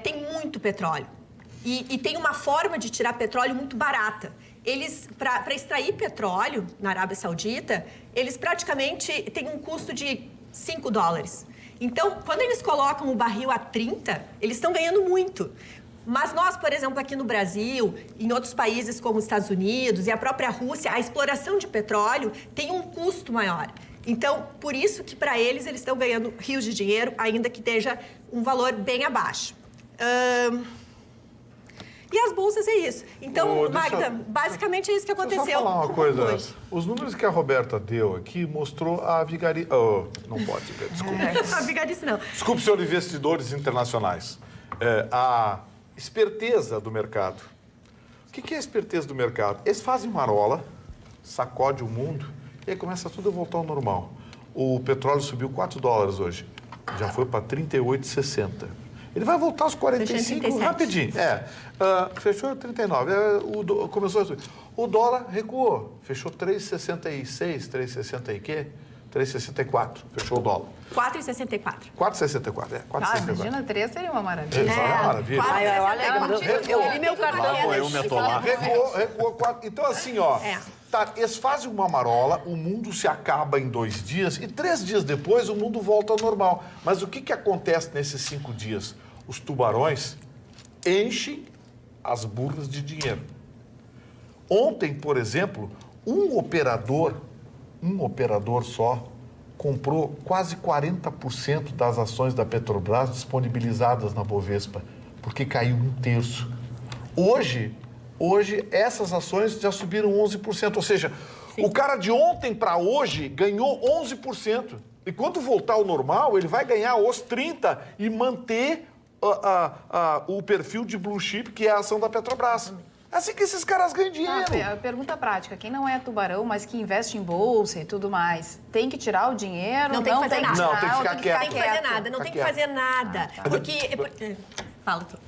tem muito petróleo e tem uma forma de tirar petróleo muito barata. Eles, para extrair petróleo na Arábia Saudita, eles praticamente têm um custo de 5 dólares. Então, quando eles colocam o barril a 30, eles estão ganhando muito. Mas nós, por exemplo, aqui no Brasil, em outros países como os Estados Unidos e a própria Rússia, a exploração de petróleo tem um custo maior. Então, por isso que para eles estão ganhando rios de dinheiro, ainda que esteja um valor bem abaixo. E as bolsas é isso. Então, Magda, basicamente é isso que aconteceu. Deixa eu só falar uma coisa. Hoje. Os números que a Roberta deu aqui mostrou a vigarice... Oh, não pode, desculpa. A vigarice não. Desculpe, senhor investidores internacionais. A esperteza do mercado. O que é a esperteza do mercado? Eles fazem marola, sacode o mundo e aí começa tudo a voltar ao normal. O petróleo subiu 4 dólares hoje. Já foi para 38,60. Ele vai voltar aos 45 rapidinho. Fechou 39. Começou a subir. O dólar recuou. Fechou 3,66, 3,60 e quê? 3,64. Fechou o dólar. 4,64. 4,64, 4,64. Imagina, 3 seria uma maravilha. Isso é uma maravilha. Eu vi meu cartão. Eu me atolar. Recuou 4. Então, assim, tá, eles fazem uma marola, o mundo se acaba em 2 dias e 3 dias depois o mundo volta ao normal. Mas o que acontece nesses 5 dias? Os tubarões enchem as burras de dinheiro. Ontem, por exemplo, um operador só comprou quase 40% das ações da Petrobras disponibilizadas na Bovespa, porque caiu 1/3. Hoje, essas ações já subiram 11%. Ou seja, o cara de ontem para hoje ganhou 11%. E quando voltar ao normal, ele vai ganhar os 30% e manter o perfil de blue chip, que é a ação da Petrobras. É assim que esses caras ganham dinheiro. Pergunta prática. Quem não é tubarão, mas que investe em bolsa e tudo mais, tem que tirar o dinheiro? Não tem que fazer nada. Não, tem que ficar quieto. Não tem que fazer nada, não tem que fazer nada. Porque... Fala tu.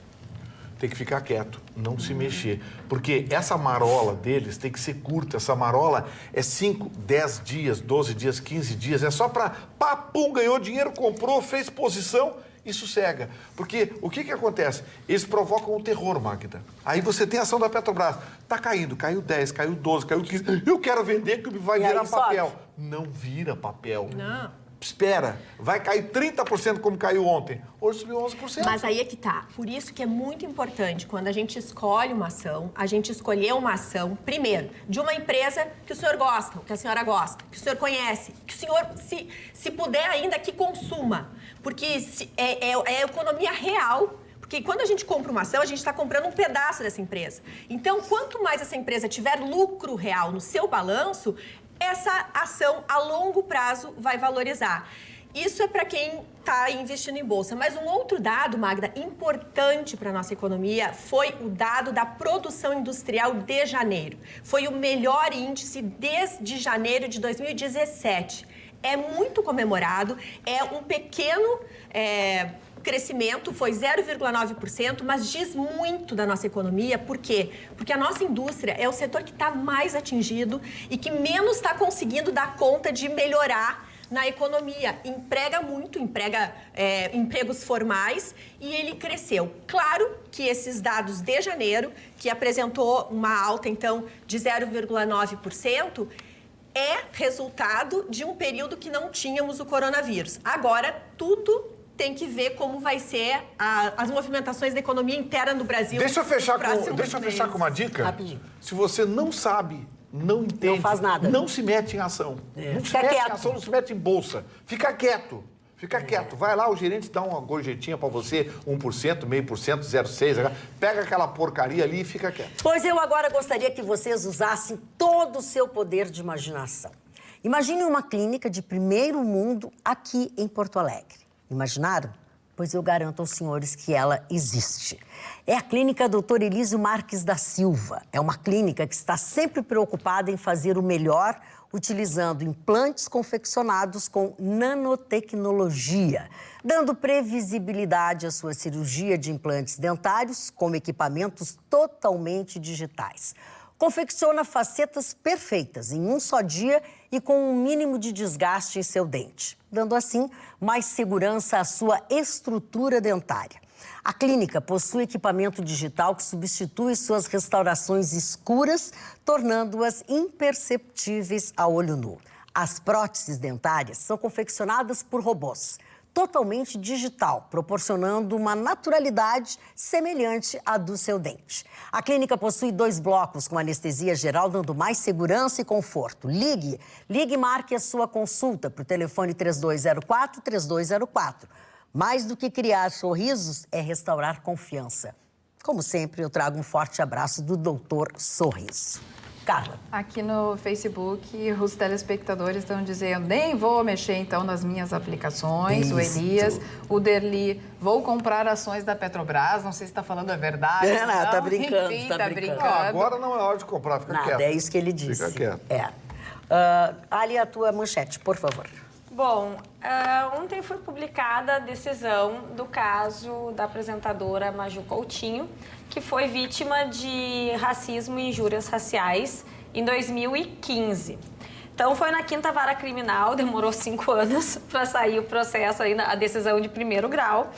tem que ficar quieto, não se mexer. Porque essa marola deles tem que ser curta. Essa marola é 5, 10 dias, 12 dias, 15 dias. É só para, papum, ganhou dinheiro, comprou, fez posição e sossega. Porque o que acontece? Eles provocam o terror, Magda. Aí você tem a ação da Petrobras. Tá caindo, caiu 10, caiu 12, caiu 15. Eu quero vender que vai virar papel. Sobe. Não vira papel. Não. Espera, vai cair 30% como caiu ontem. Hoje subiu 11%. Mas aí é que tá. Por isso que é muito importante, quando a gente escolhe uma ação, a gente escolher uma ação, primeiro, de uma empresa que o senhor gosta, que a senhora gosta, que o senhor conhece, que o senhor, se puder ainda, que consuma. Porque é economia real. Porque quando a gente compra uma ação, a gente está comprando um pedaço dessa empresa. Então, quanto mais essa empresa tiver lucro real no seu balanço, essa ação a longo prazo vai valorizar. Isso é para quem está investindo em bolsa. Mas um outro dado, Magda, importante para a nossa economia foi o dado da produção industrial de janeiro. Foi o melhor índice desde janeiro de 2017. É muito comemorado, é um pequeno crescimento, foi 0,9%, mas diz muito da nossa economia. Por quê? Porque a nossa indústria é o setor que está mais atingido e que menos está conseguindo dar conta de melhorar na economia. Emprega muito, emprega empregos formais e ele cresceu. Claro que esses dados de janeiro, que apresentou uma alta, então, de 0,9%, é resultado de um período que não tínhamos o coronavírus. Agora, tudo tem que ver como vai ser as movimentações da economia interna do Brasil. Deixa eu fechar com uma dica. Rapidinho. Se você não sabe, não entende, não faz nada. Não se mete em ação. Não se mete em ação, não se mete em bolsa. Fica quieto. Fica quieto. Vai lá, o gerente dá uma gorjetinha pra você, 1%, 0,5%, 0,6%. Pega aquela porcaria ali e fica quieto. Pois eu agora gostaria que vocês usassem todo o seu poder de imaginação. Imagine uma clínica de primeiro mundo aqui em Porto Alegre. Imaginaram? Pois eu garanto aos senhores que ela existe. É a clínica Dr. Elísio Marques da Silva. É uma clínica que está sempre preocupada em fazer o melhor, utilizando implantes confeccionados com nanotecnologia, dando previsibilidade à sua cirurgia de implantes dentários com equipamentos totalmente digitais. Confecciona facetas perfeitas em um só dia e com um mínimo de desgaste em seu dente, dando assim mais segurança à sua estrutura dentária. A clínica possui equipamento digital que substitui suas restaurações escuras, tornando-as imperceptíveis a olho nu. As próteses dentárias são confeccionadas por robôs, totalmente digital, proporcionando uma naturalidade semelhante à do seu dente. A clínica possui 2 blocos com anestesia geral, dando mais segurança e conforto. Ligue e marque a sua consulta para o telefone 3204-3204. Mais do que criar sorrisos, é restaurar confiança. Como sempre, eu trago um forte abraço do Doutor Sorriso. Carla. Aqui no Facebook, os telespectadores estão dizendo, nem vou mexer então nas minhas aplicações. Isso. O Elias, o Derli, vou comprar ações da Petrobras, não sei se está falando a verdade. Não, tá brincando, Enfim, tá brincando. Agora não é hora de comprar, fica Nada, quieto. é isso que ele disse. Fica quieto. Ali a tua manchete, por favor. Bom, ontem foi publicada a decisão do caso da apresentadora Maju Coutinho, que foi vítima de racismo e injúrias raciais em 2015. Então, foi na 5ª Vara Criminal, demorou 5 anos para sair o processo, aí, a decisão de primeiro grau.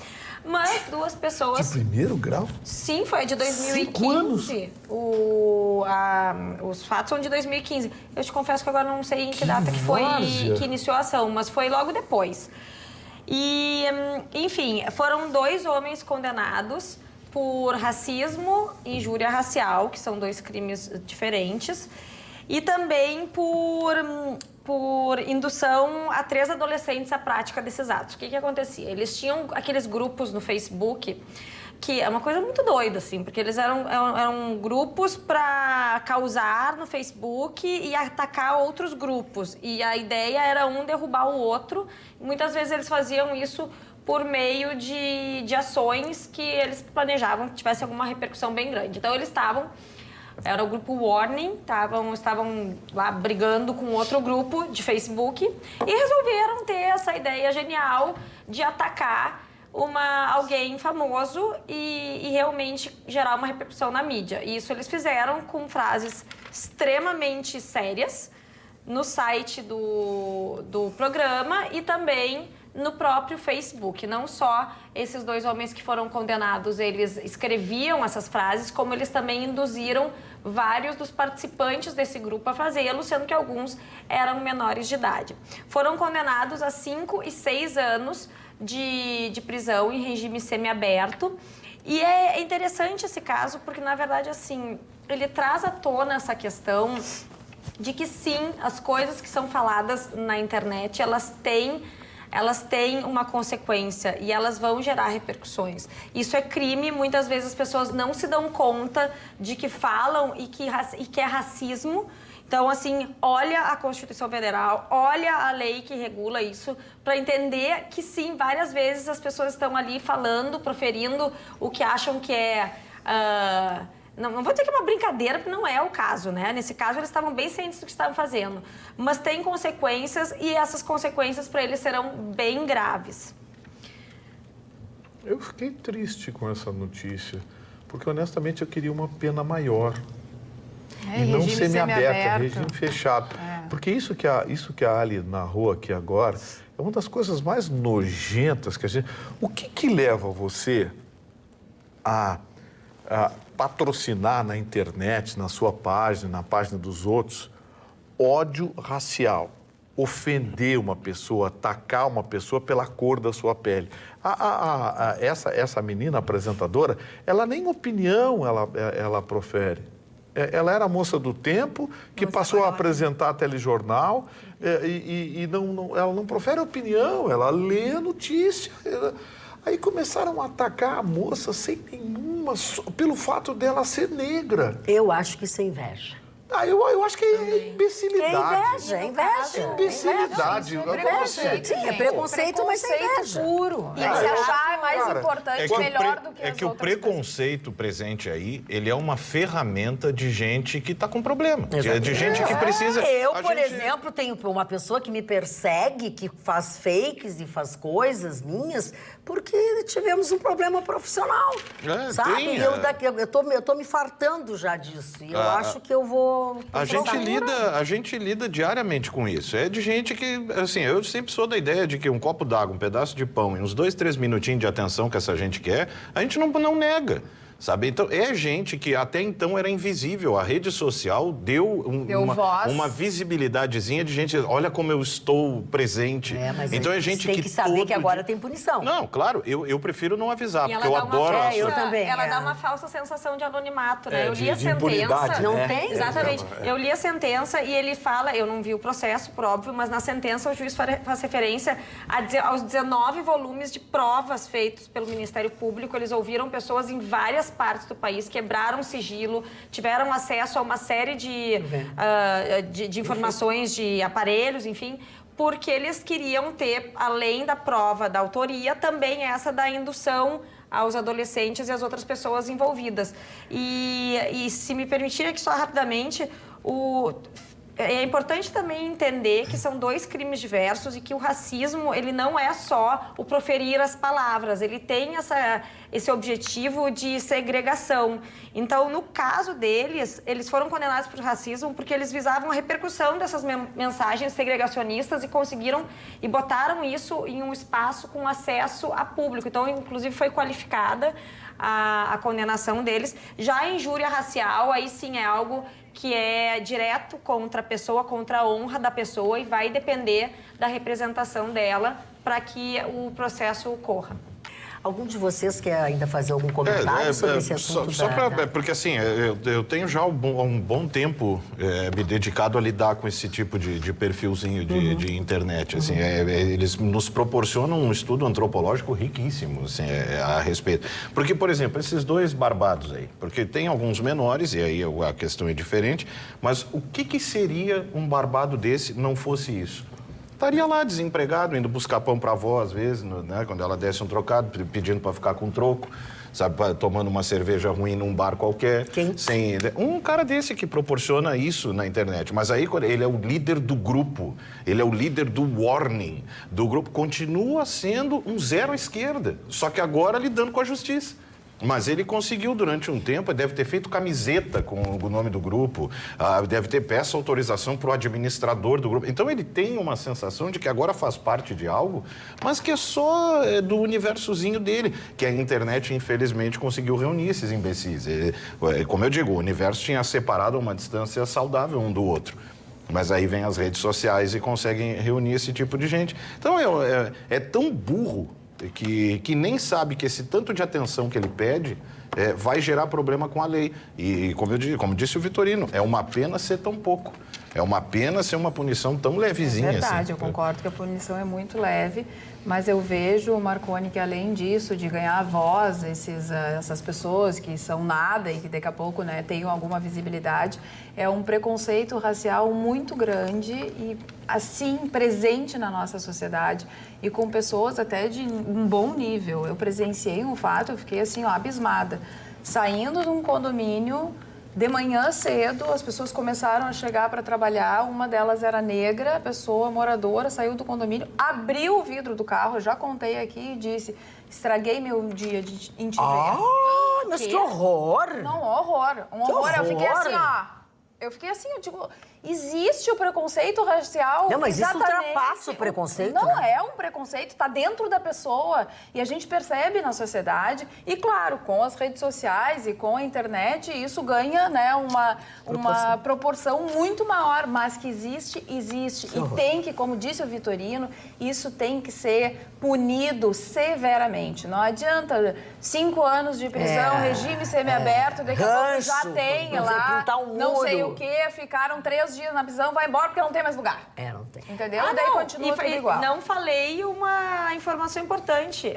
Mas 2 pessoas... De primeiro grau? Sim, foi de 2015. 5 anos? Os fatos são de 2015. Eu te confesso que agora não sei em que data que foi várzea. que iniciou a ação, mas foi logo depois. E, enfim, foram 2 homens condenados por racismo e injúria racial, que são 2 crimes diferentes, e também por indução a 3 adolescentes à prática desses atos. O que acontecia? Eles tinham aqueles grupos no Facebook, que é uma coisa muito doida, assim, porque eles eram grupos para causar no Facebook e atacar outros grupos. E a ideia era um derrubar o outro. Muitas vezes eles faziam isso por meio de ações que eles planejavam que tivesse alguma repercussão bem grande. Então, eles era o grupo Warning, estavam lá brigando com outro grupo de Facebook e resolveram ter essa ideia genial de atacar alguém famoso e realmente gerar uma repercussão na mídia. E isso eles fizeram com frases extremamente sérias no site do programa e também no próprio Facebook. Não só esses 2 homens que foram condenados, eles escreviam essas frases, como eles também induziram vários dos participantes desse grupo a fazê-lo, sendo que alguns eram menores de idade. Foram condenados a 5 e 6 anos de prisão em regime semiaberto. E é interessante esse caso porque, na verdade, assim, ele traz à tona essa questão de que, sim, as coisas que são faladas na internet, elas têm uma consequência e elas vão gerar repercussões. Isso é crime, muitas vezes as pessoas não se dão conta de que falam e que é racismo. Então, assim, olha a Constituição Federal, olha a lei que regula isso, para entender que, sim, várias vezes as pessoas estão ali falando, proferindo o que acham que é... Não vou dizer que é uma brincadeira, porque não é o caso, né? Nesse caso, eles estavam bem cientes do que estavam fazendo. Mas tem consequências e essas consequências para eles serão bem graves. Eu fiquei triste com essa notícia, porque honestamente eu queria uma pena maior. E não semiaberta, regime fechado. Porque isso que a Ali narrou aqui agora é uma das coisas mais nojentas que a gente... O que leva você a patrocinar na internet, na sua página, na página dos outros, ódio racial, ofender uma pessoa, atacar uma pessoa pela cor da sua pele? Essa menina apresentadora, ela nem opinião ela profere. Ela era a moça do Tempo, que passou a apresentar telejornal e ela não profere opinião, ela lê a notícia. Aí começaram a atacar a moça sem nenhuma, pelo fato dela ser negra. Eu acho que isso é inveja. Eu acho que é imbecilidade. É inveja. Imbecilidade. É preconceito, mas é inveja. Puro. E se achar mais importante, melhor do que as outras. É que o preconceito presente aí, ele é uma ferramenta de gente que está com problema. De gente que precisa... Por exemplo, tenho uma pessoa que me persegue, que faz fakes e faz coisas minhas, porque tivemos um problema profissional, sabe? Eu tô me fartando já disso. E eu acho que eu vou... A gente lida diariamente com isso. É de gente que, assim, eu sempre sou da ideia de que um copo d'água, um pedaço de pão e uns 2, 3 minutinhos de atenção que essa gente quer, a gente não nega. Sabe? Então, é gente que até então era invisível. A rede social deu uma visibilidadezinha de gente, olha como eu estou presente. Mas então é gente tem que saber que agora tem punição. Não, claro, eu prefiro não avisar, porque eu adoro a eu também. Ela dá uma falsa sensação de anonimato, né? Eu li a sentença. Não tem? Exatamente. Eu li a sentença e ele fala, eu não vi o processo, por óbvio, mas na sentença o juiz faz referência aos 19 volumes de provas feitos pelo Ministério Público. Eles ouviram pessoas em várias partes do país, quebraram sigilo, tiveram acesso a uma série de informações de aparelhos, enfim, porque eles queriam ter, além da prova da autoria, também essa da indução aos adolescentes e às outras pessoas envolvidas. E se me permitir aqui só rapidamente, é importante também entender que são 2 crimes diversos e que o racismo, ele não é só o proferir as palavras, ele tem esse objetivo de segregação. Então, no caso deles, eles foram condenados por racismo porque eles visavam a repercussão dessas mensagens segregacionistas e conseguiram e botaram isso em um espaço com acesso a público. Então, inclusive, foi qualificada a condenação deles. Já a injúria racial, aí sim é algo que é direto contra a pessoa, contra a honra da pessoa e vai depender da representação dela para que o processo ocorra. Algum de vocês quer ainda fazer algum comentário sobre esse assunto? Porque assim, eu tenho já um bom tempo me dedicado a lidar com esse tipo de perfilzinho de internet. Assim, eles nos proporcionam um estudo antropológico riquíssimo assim, a respeito. Porque, por exemplo, esses 2 barbados aí, porque tem alguns menores, e aí a questão é diferente, mas o que seria um barbado desse não fosse isso? Estaria lá desempregado, indo buscar pão para a avó, às vezes, né, quando ela desse um trocado, pedindo para ficar com troco. sabe, tomando uma cerveja ruim num bar qualquer. Quem? Sem um cara desse que proporciona isso na internet. Mas aí ele é o líder do grupo, ele é o líder do warning do grupo, continua sendo um zero à esquerda, só que agora lidando com a justiça. Mas ele conseguiu durante um tempo, deve ter feito camiseta com o nome do grupo, deve ter peça autorização para o administrador do grupo. Então ele tem uma sensação de que agora faz parte de algo, mas que é só do universozinho dele, que a internet infelizmente conseguiu reunir esses imbecis. Como eu digo, o universo tinha separado a uma distância saudável um do outro. Mas aí vem as redes sociais e conseguem reunir esse tipo de gente. Então é tão burro que nem sabe que esse tanto de atenção que ele pede vai gerar problema com a lei. E como disse o Vitorino, é uma pena ser tão pouco. É uma pena ser uma punição tão levezinha. É verdade, assim. eu concordo que a punição é muito leve, mas eu vejo, Marconi, que além disso, de ganhar voz, essas pessoas que são nada e que daqui a pouco, né, tenham alguma visibilidade, é um preconceito racial muito grande e, assim, presente na nossa sociedade e com pessoas até de um bom nível. Eu presenciei um fato, eu fiquei assim, ó, abismada. Saindo de um condomínio, de manhã cedo, as pessoas começaram a chegar para trabalhar. Uma delas era negra, pessoa moradora, saiu do condomínio, abriu o vidro do carro, já contei aqui e disse: estraguei meu dia em te ver. Ah, mas que horror! Não, horror. Um horror. Eu fiquei assim, ó. Eu digo, existe o preconceito racial. Não, mas isso exatamente. ultrapassa o preconceito, Não né? é um preconceito, está dentro da pessoa. E a gente percebe na sociedade. E, claro, com as redes sociais e com a internet, isso ganha, né, uma proporção muito maior. Mas que existe. E tem que, como disse o Vitorino, isso tem que ser punido severamente. Não adianta 5 anos de prisão, regime semiaberto, daqui a pouco já tem lá, não sei o quê, ficaram 3 dias na prisão, vai embora porque não tem mais lugar. Não tem. Entendeu? E daí continua tudo igual. Não falei uma informação importante.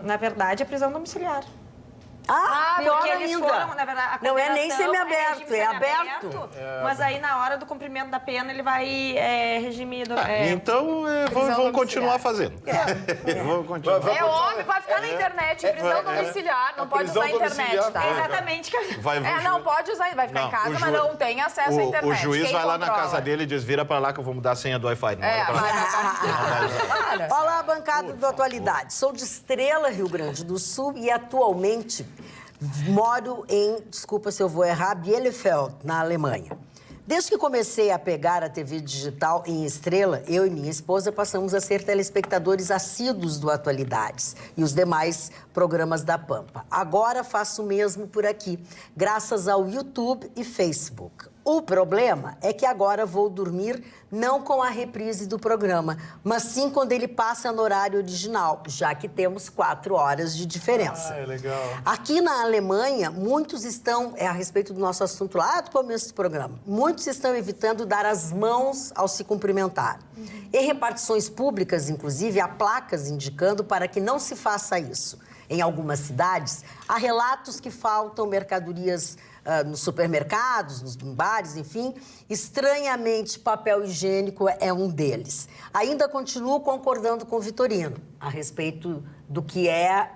Na verdade, a prisão domiciliar. Pior porque eles ainda. foram, na verdade, a não é nem condenação semiaberto, regime é semiaberto, aberto. Mas aí, na hora do cumprimento da pena, ele vai regime... Então, vamos continuar fazendo. Vamos continuar. É óbvio, vai ficar na internet, em prisão domiciliar, não pode usar a internet, tá? Exatamente. Não pode usar, vai ficar em casa, mas não tem acesso à internet. O juiz Quem vai lá na controla? casa dele e diz: vira pra lá que eu vou mudar a senha do Wi-Fi. Olha lá, bancada do Atualidade. Sou de Estrela, Rio Grande do Sul, e atualmente moro em, desculpa se eu vou errar, Bielefeld, na Alemanha. Desde que comecei a pegar a TV digital em Estrela, eu e minha esposa passamos a ser telespectadores assíduos do Atualidades e os demais programas da Pampa. Agora faço o mesmo por aqui, graças ao YouTube e Facebook. O problema é que agora vou dormir não com a reprise do programa, mas sim quando ele passa no horário original, já que temos 4 horas de diferença. É legal. Aqui na Alemanha, muitos estão, a respeito do nosso assunto lá do começo do programa, muitos estão evitando dar as mãos ao se cumprimentar. Em repartições públicas, inclusive, há placas indicando para que não se faça isso. Em algumas cidades, há relatos que faltam mercadorias nos supermercados, nos bares, enfim. Estranhamente, papel higiênico é um deles. Ainda continuo concordando com o Vitorino a respeito do que é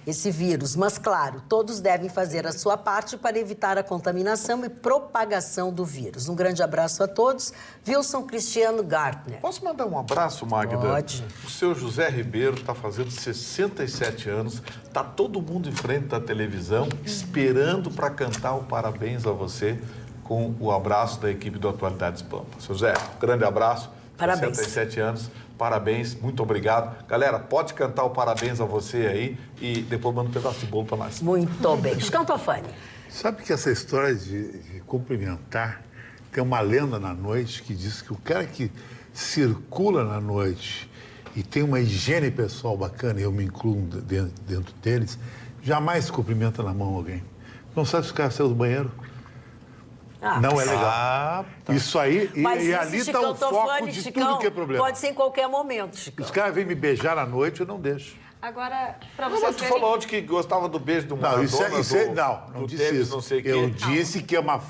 esse vírus. Mas, claro, todos devem fazer a sua parte para evitar a contaminação e propagação do vírus. Um grande abraço a todos. Wilson Cristiano Gartner. Posso mandar um abraço, Magda? Pode. O seu José Ribeiro está fazendo 67 anos. Está todo mundo em frente da televisão, esperando para cantar o parabéns a você com o abraço da equipe do Atualidades Pampa. Seu José, um grande abraço. Parabéns. 67 anos. Parabéns, muito obrigado. Galera, pode cantar o parabéns a você aí e depois manda um pedaço de bolo para nós. Muito bem. Chicão Tofani. Sabe que essa história de cumprimentar, tem uma lenda na noite que diz que o cara que circula na noite e tem uma higiene pessoal bacana, e eu me incluo dentro deles, jamais cumprimenta na mão alguém. Não sabe se o cara saiu do banheiro? Não é legal. Isso aí, e ali está o foco de tudo que é problema. Pode ser em qualquer momento, Chicão. Os caras vêm me beijar à noite, eu não deixo. Agora, para Mas vocês tu falou ontem que gostava do beijo do Maradona, Não disse isso. Eu disse que é uma...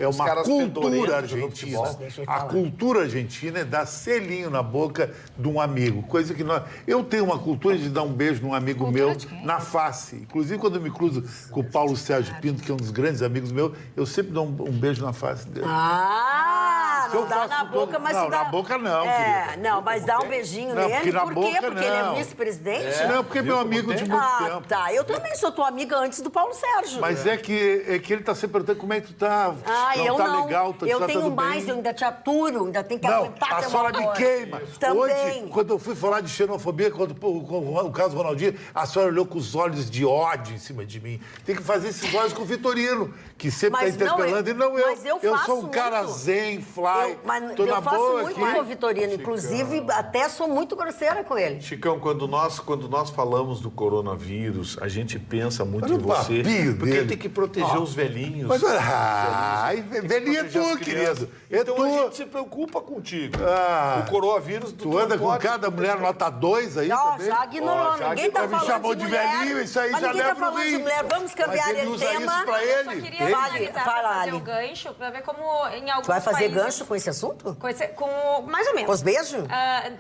é Os uma caras cultura fedorentos do argentina. futebol. A cultura argentina é dar selinho na boca de um amigo, coisa que nós... Eu tenho uma cultura de dar um beijo num amigo meu na face. Inclusive, quando eu me cruzo com o Paulo Sérgio Pinto, que é um dos grandes amigos meus, eu sempre dou um beijo na face dele. Ah, não dá na boca, mas não, dá... na boca não, querida. Não, mas dá um beijinho não, nele. porque na Por quê? boca Porque ele é não. vice-presidente? Não, porque é meu amigo de muito tempo. Tá. Eu também sou tua amiga antes do Paulo Sérgio. Mas é que ele tá sempre perguntando como é que tu tá. Eu tá não. legal, tá Eu tenho tudo mais, bem. eu ainda te aturo, ainda tenho que Não, aguentar a teu senhora me amor. queima. Também. Hoje, quando eu fui falar de xenofobia, com o caso Ronaldinho, a senhora olhou com os olhos de ódio em cima de mim. Tem que fazer esses olhos com o Vitorino, que sempre está interpelando, e não eu. Mas eu sou um faço cara muito. zen, fly, tô eu na faço boa muito aqui. com o Vitorino, inclusive até sou muito grosseira com ele. Chicão, quando nós falamos do coronavírus, a gente pensa muito Olha em o você. papinho Porque dele. tem que proteger os velhinhos. Mas, velhinho é Proteger as tu, crianças. querido. É Então tu. a gente se preocupa contigo. Ah, O coronavírus... tu anda com cada mulher nota 2 aí também? Já ignorou, ninguém tá me falando chamou de de mulher. velhinho, isso aí Mas já ninguém leva tá falando pro de rim. mulher. Vamos cambiar Mas ele de usa tema. isso pra Eu só ele. queria Fale, finalizar fala, pra fazer Ali. o gancho, pra ver como em alguns Tu vai fazer países... gancho com esse assunto? Com mais ou menos. Com os beijos?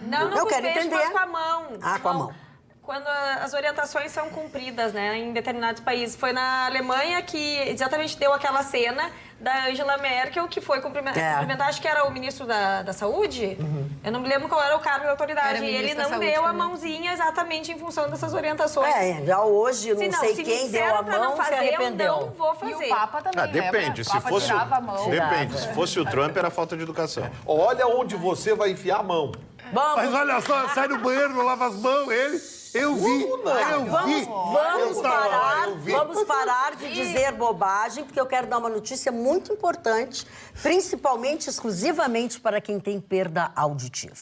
Não Eu com quero os beijos, entender. mas com a mão. Com a mão. Quando as orientações são cumpridas, né, em determinados países. Foi na Alemanha que exatamente deu aquela cena da Angela Merkel, que foi cumprimentar, acho que era o ministro da Saúde. Eu não me lembro qual era o cargo da autoridade. E ele não deu a mãozinha exatamente em função dessas orientações. Já hoje, não sei se quem me deu a disseram pra mão, não se fazer, arrependeu. eu não vou fazer. E o Papa também, Depende. O Se Papa fosse tirava a mão. Depende. Se fosse o Trump, era falta de educação. Olha onde você vai enfiar a mão. Mas olha só, sai do banheiro, não lava as mãos, ele... Eu vi, Vamos parar de dizer bobagem, porque eu quero dar uma notícia muito importante, principalmente, exclusivamente para quem tem perda auditiva.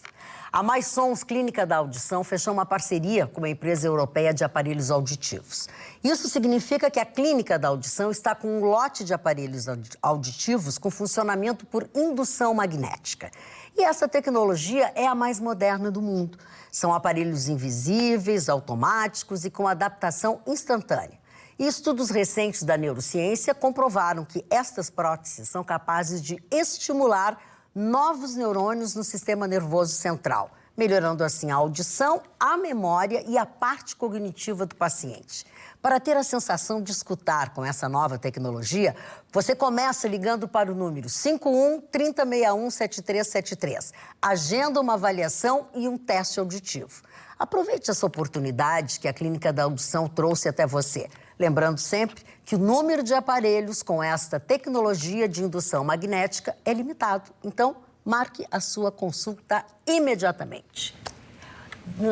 A Mais Sons Clínica da Audição fechou uma parceria com uma empresa europeia de aparelhos auditivos. Isso significa que a Clínica da Audição está com um lote de aparelhos auditivos com funcionamento por indução magnética. E essa tecnologia é a mais moderna do mundo. São aparelhos invisíveis, automáticos e com adaptação instantânea. E estudos recentes da neurociência comprovaram que estas próteses são capazes de estimular novos neurônios no sistema nervoso central, melhorando assim a audição, a memória e a parte cognitiva do paciente. Para ter a sensação de escutar com essa nova tecnologia, você começa ligando para o número 51-3061-7373. Agenda uma avaliação e um teste auditivo. Aproveite essa oportunidade que a Clínica da Audição trouxe até você. Lembrando sempre que o número de aparelhos com esta tecnologia de indução magnética é limitado. Então, marque a sua consulta imediatamente.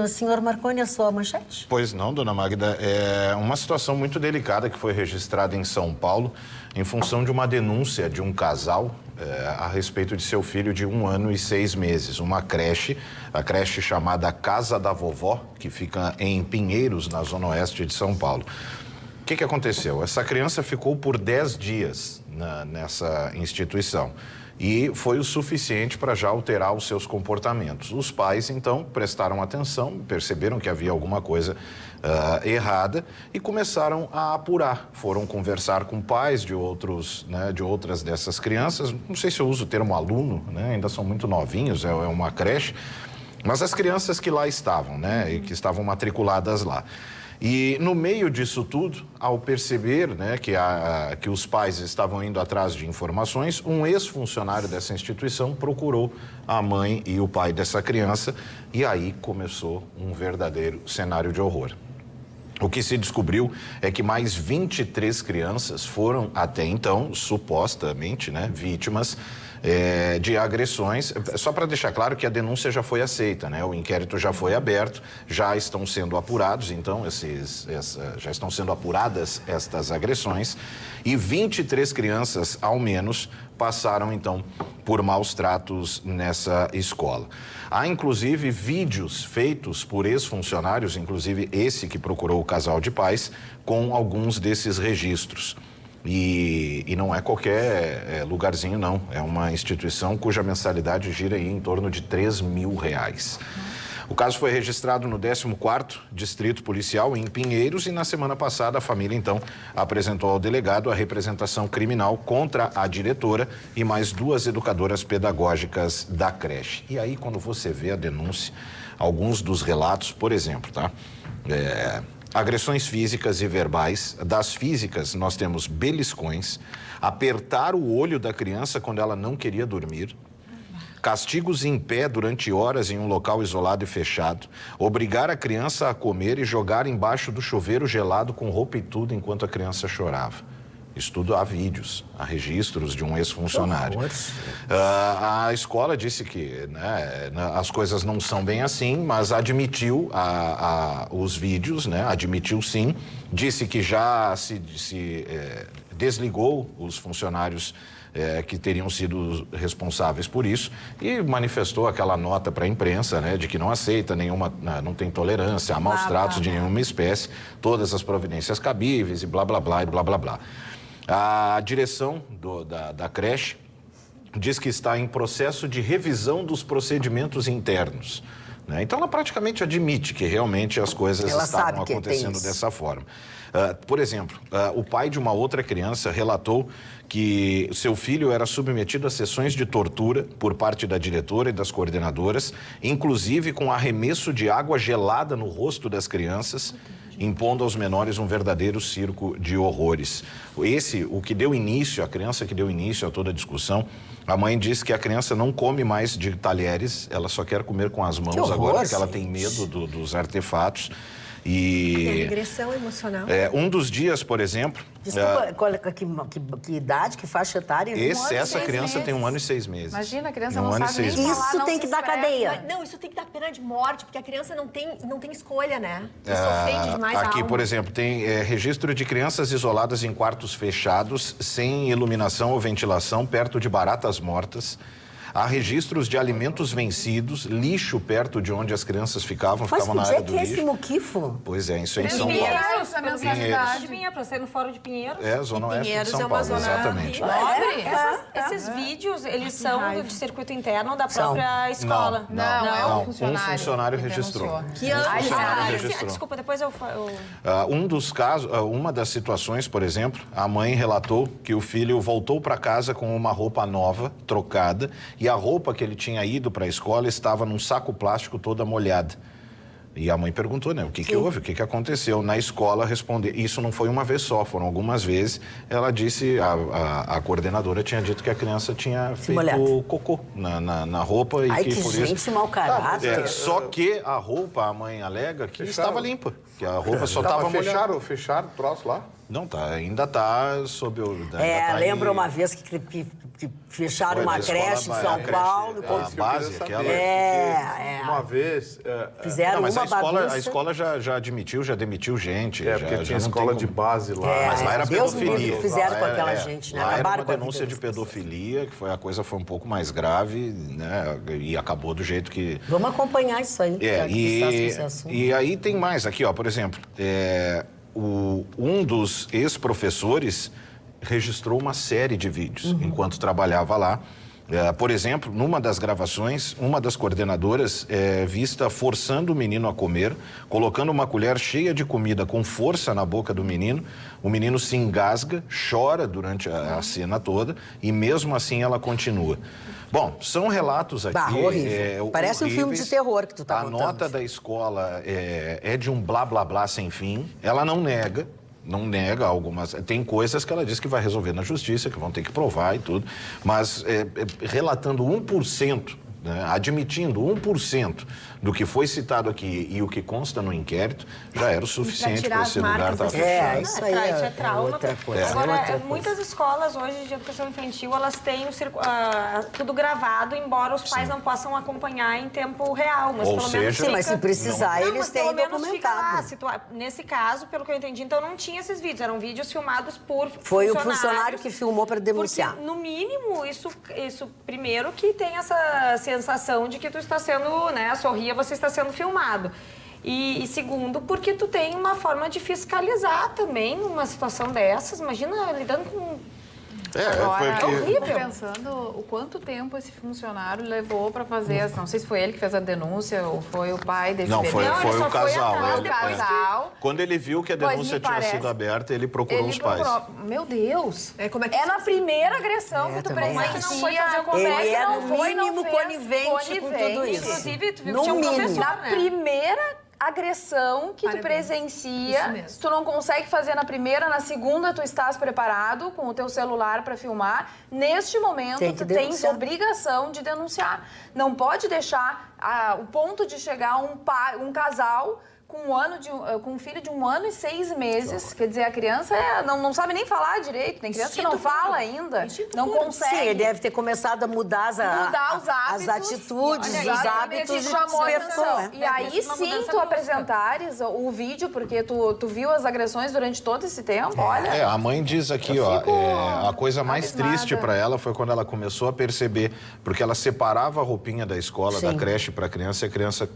Senhor Marconi, a sua manchete? Pois não, dona Magda. É uma situação muito delicada que foi registrada em São Paulo em função de uma denúncia de um casal a respeito de seu filho de 1 ano e 6 meses. Uma creche, a creche chamada Casa da Vovó, que fica em Pinheiros, na zona oeste de São Paulo. O que aconteceu? Essa criança ficou por 10 dias nessa instituição. E foi o suficiente para já alterar os seus comportamentos. Os pais, então, prestaram atenção, perceberam que havia alguma coisa errada e começaram a apurar. Foram conversar com pais de outras dessas crianças. Não sei se eu uso o termo aluno, né? Ainda são muito novinhos, é uma creche. Mas as crianças que lá estavam, né? E que estavam matriculadas lá. E no meio disso tudo, ao perceber, né, que os pais estavam indo atrás de informações, um ex-funcionário dessa instituição procurou a mãe e o pai dessa criança e aí começou um verdadeiro cenário de horror. O que se descobriu é que mais 23 crianças foram até então, supostamente, né, vítimas de agressões. Só para deixar claro que a denúncia já foi aceita, né? O inquérito já foi aberto, já estão sendo apurados, então, já estão sendo apuradas estas agressões e 23 crianças, ao menos, passaram, então, por maus tratos nessa escola. Há, inclusive, vídeos feitos por ex-funcionários, inclusive esse que procurou o casal de pais, com alguns desses registros. E não é qualquer lugarzinho, não. É uma instituição cuja mensalidade gira aí em torno de R$3.000. O caso foi registrado no 14º Distrito Policial, em Pinheiros, e na semana passada a família, então, apresentou ao delegado a representação criminal contra a diretora e mais 2 educadoras pedagógicas da creche. E aí, quando você vê a denúncia, alguns dos relatos, por exemplo, tá? Agressões físicas e verbais. Das físicas, nós temos beliscões, apertar o olho da criança quando ela não queria dormir, castigos em pé durante horas em um local isolado e fechado, obrigar a criança a comer e jogar embaixo do chuveiro gelado com roupa e tudo enquanto a criança chorava. Isso tudo há vídeos, há registros de um ex-funcionário. A escola disse que, né, as coisas não são bem assim, mas admitiu os vídeos, né, admitiu sim, disse que já se desligou os funcionários que teriam sido responsáveis por isso e manifestou aquela nota para a imprensa, né, de que não aceita nenhuma, não tem tolerância a maus tratos de nenhuma espécie, todas as providências cabíveis e blá, blá, blá, e blá, blá, blá. A direção da creche diz que está em processo de revisão dos procedimentos internos, né? Então, ela praticamente admite que realmente as coisas estavam acontecendo dessa forma. Por exemplo, o pai de uma outra criança relatou que seu filho era submetido a sessões de tortura por parte da diretora e das coordenadoras, inclusive com arremesso de água gelada no rosto das crianças, impondo aos menores um verdadeiro circo de horrores. O que deu início, a criança que deu início a toda a discussão, a mãe disse que a criança não come mais de talheres, ela só quer comer com as mãos agora, porque ela tem medo dos artefatos. E agressão emocional. Um dos dias, por exemplo... Desculpa, que idade, que faixa etária? Essa criança tem 1 ano e 6 meses. Imagina, a criança não sabe nem falar, isso tem que dar cadeia. Não, isso tem que dar pena de morte, porque a criança não tem escolha, né? Isso ofende demais a Aqui, alma. por exemplo, tem registro de crianças isoladas em quartos fechados, sem iluminação ou ventilação, perto de baratas mortas. Há registros de alimentos vencidos, lixo perto de onde as crianças ficavam na área do lixo. Mas onde é que é esse muquifo? Pois é, isso é em São Paulo. Pinheiros, a mensalidade vinha para ser no Fórum de Pinheiros. Zona Oeste de São é uma Paulo, zona exatamente. Esses vídeos, eles são de circuito interno da própria escola. Não, um funcionário registrou. Que ano? Desculpa, depois eu... dos casos, uma das situações, por exemplo, a mãe relatou que o filho voltou para casa com uma roupa nova, trocada, e a roupa que ele tinha ido para a escola estava num saco plástico toda molhada. E a mãe perguntou, né, o que houve, o que aconteceu? Na escola, respondeu, isso não foi uma vez só, foram algumas vezes. Ela disse, a coordenadora tinha dito que a criança tinha feito cocô na roupa. E que por gente isso... mau caráter. Só que a roupa, a mãe alega que estava limpa, que a roupa só estava molhada. Fecharam o troço lá? Não, ainda está sob o... Lembra uma vez que fecharam uma creche em São Paulo. A base, aquela... Uma vez... Fizeram mas uma bagunça. A escola já admitiu, já demitiu gente. Porque tinha escola de base lá. Mas lá era pedofilia. Fizeram com aquela gente, né? Lá era Acabaram uma denúncia de pedofilia, que a coisa foi um pouco mais grave, né? E acabou do jeito que... Vamos acompanhar isso aí. E aí tem mais aqui, ó, por exemplo, um dos ex-professores registrou uma série de vídeos enquanto trabalhava lá. Por exemplo, numa das gravações, uma das coordenadoras é vista forçando o menino a comer, colocando uma colher cheia de comida com força na boca do menino. O menino se engasga, chora durante a cena toda e mesmo assim ela continua. Bom, são relatos aqui... horrível. Parece um filme de terror que tu tá contando. A nota da escola é de um blá, blá, blá sem fim. Ela não nega algumas... Tem coisas que ela diz que vai resolver na justiça, que vão ter que provar e tudo. Mas relatando 1%, né, admitindo 1% do que foi citado aqui e o que consta no inquérito, já era o suficiente para esse lugar estar fechado. Isso aí é trauma. outra coisa. Agora, muitas escolas hoje de educação infantil, elas têm tudo gravado, embora os pais não possam acompanhar em tempo real. Mas Ou pelo seja, menos fica... mas se precisar, eles têm documentado. Nesse caso, pelo que eu entendi, então não tinha esses vídeos. Eram vídeos filmados por Foi o funcionário que filmou para denunciar. Porque, no mínimo, isso primeiro que tem essa sensação de que tu está sendo, né, sorria, você está sendo filmado. E segundo, porque tu tem uma forma de fiscalizar também uma situação dessas. Imagina lidando com Agora, foi eu fico pensando o quanto tempo esse funcionário levou para fazer, não sei se foi ele que fez a denúncia ou foi o pai desse Não, bebê. foi o casal. Foi o casal. Quando ele viu que a Pois denúncia me tinha parece. sido aberta, ele procurou os pais. Meu Deus! Como é que É na primeira agressão que tu também acho. presencia. Não foi fazer o Como é Ele que é, não no foi, não mínimo, fez? conivente com tudo isso. Inclusive, tu viu No que tinha um mínimo. professor, Na né? primeira agressão que tu Isso presencia, mesmo. se tu não consegue fazer na primeira, na segunda tu estás preparado com o teu celular para filmar. Neste momento, Tem que tu tens denunciar. obrigação de denunciar. Não pode deixar o ponto de chegar um casal com um filho de 1 ano e 6 meses. Quer dizer, a criança não sabe nem falar direito. Tem criança que não fala ainda. Não consegue. Sim, ele deve ter começado a mudar os hábitos. as atitudes, Olha, os exatamente, hábitos isso e chamou a despertou. atenção. E aí uma sim mudança tu brusca. apresentares o vídeo, porque tu viu as agressões durante todo esse tempo, olha. A mãe diz aqui, ó, a coisa mais abismada. triste para ela foi quando ela começou a perceber, porque ela separava a roupinha da escola, da creche para a criança, e a criança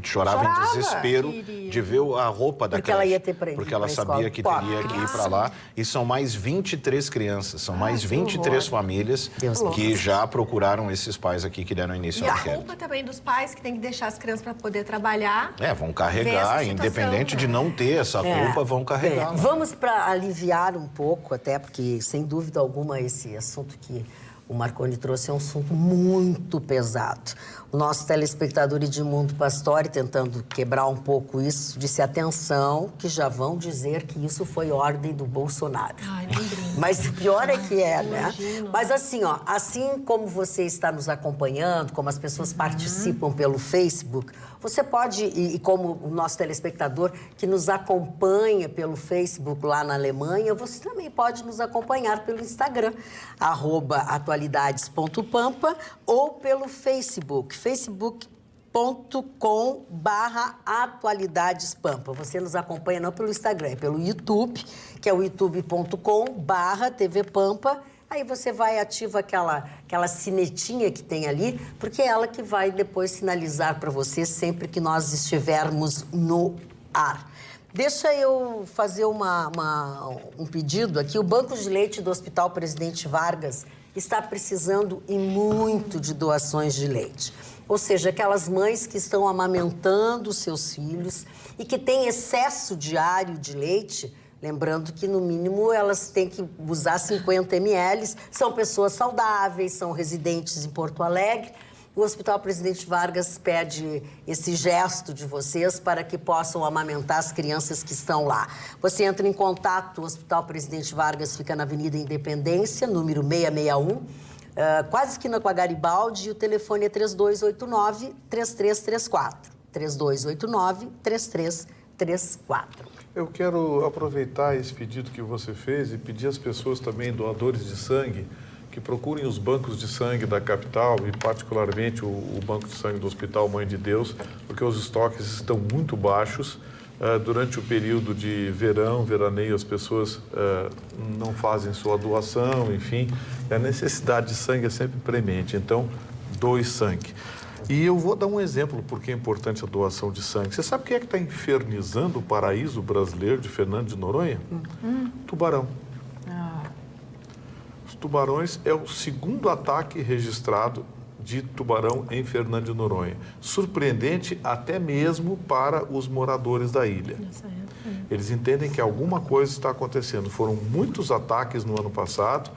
chorava em desespero de ver a roupa da Porque creche. ela ia ter pra ir porque ela pra sabia escola. que Pô, teria que ir para lá. E são mais 23 crianças, são mais 23 famílias Deus que já procuraram esses pais aqui que deram início E ao a inquérito. culpa também dos pais que tem que deixar as crianças para poder trabalhar. Vão Ver carregar, essa situação, independente né? de não ter essa culpa, vão carregar. Vamos para aliviar um pouco, até porque, sem dúvida alguma, esse assunto que o Marconi trouxe é um assunto muito pesado. O nosso telespectador Edmundo Pastore, tentando quebrar um pouco isso, disse: atenção, que já vão dizer que isso foi ordem do Bolsonaro. Ai, nem brinca. Mas o pior é que é, né? imagino. Mas assim, ó, assim como você está nos acompanhando, como as pessoas participam pelo Facebook, você pode, e como o nosso telespectador que nos acompanha pelo Facebook lá na Alemanha, você também pode nos acompanhar pelo Instagram, @atualidades.pampa, ou pelo Facebook, facebook.com/atualidadespampa. Você nos acompanha não pelo Instagram, é pelo YouTube, que é o youtube.com/tvpampa. Aí você vai, ativa aquela sinetinha que tem ali, porque é ela que vai depois sinalizar para você sempre que nós estivermos no ar. Deixa eu fazer um pedido aqui. O Banco de Leite do Hospital Presidente Vargas está precisando e muito de doações de leite. Ou seja, aquelas mães que estão amamentando os seus filhos e que têm excesso diário de leite. Lembrando que, no mínimo, elas têm que usar 50 ml. São pessoas saudáveis, são residentes em Porto Alegre. O Hospital Presidente Vargas pede esse gesto de vocês para que possam amamentar as crianças que estão lá. Você entra em contato, o Hospital Presidente Vargas fica na Avenida Independência, número 661, quase esquina com a Garibaldi, e o telefone é 3289-3334. 3289-3334. Eu quero aproveitar esse pedido que você fez e pedir às pessoas também, doadores de sangue, que procurem os bancos de sangue da capital e particularmente o banco de sangue do Hospital Mãe de Deus, porque os estoques estão muito baixos. Durante o período de verão, veraneio, as pessoas não fazem sua doação, enfim, a necessidade de sangue é sempre premente, então doe sangue. E eu vou dar um exemplo porque é importante a doação de sangue. Você sabe quem é que está infernizando o paraíso brasileiro de Fernando de Noronha? Tubarão. Os tubarões é o segundo ataque registrado de tubarão em Fernando de Noronha. Surpreendente até mesmo para os moradores da ilha. Eles entendem que alguma coisa está acontecendo. Foram muitos ataques no ano passado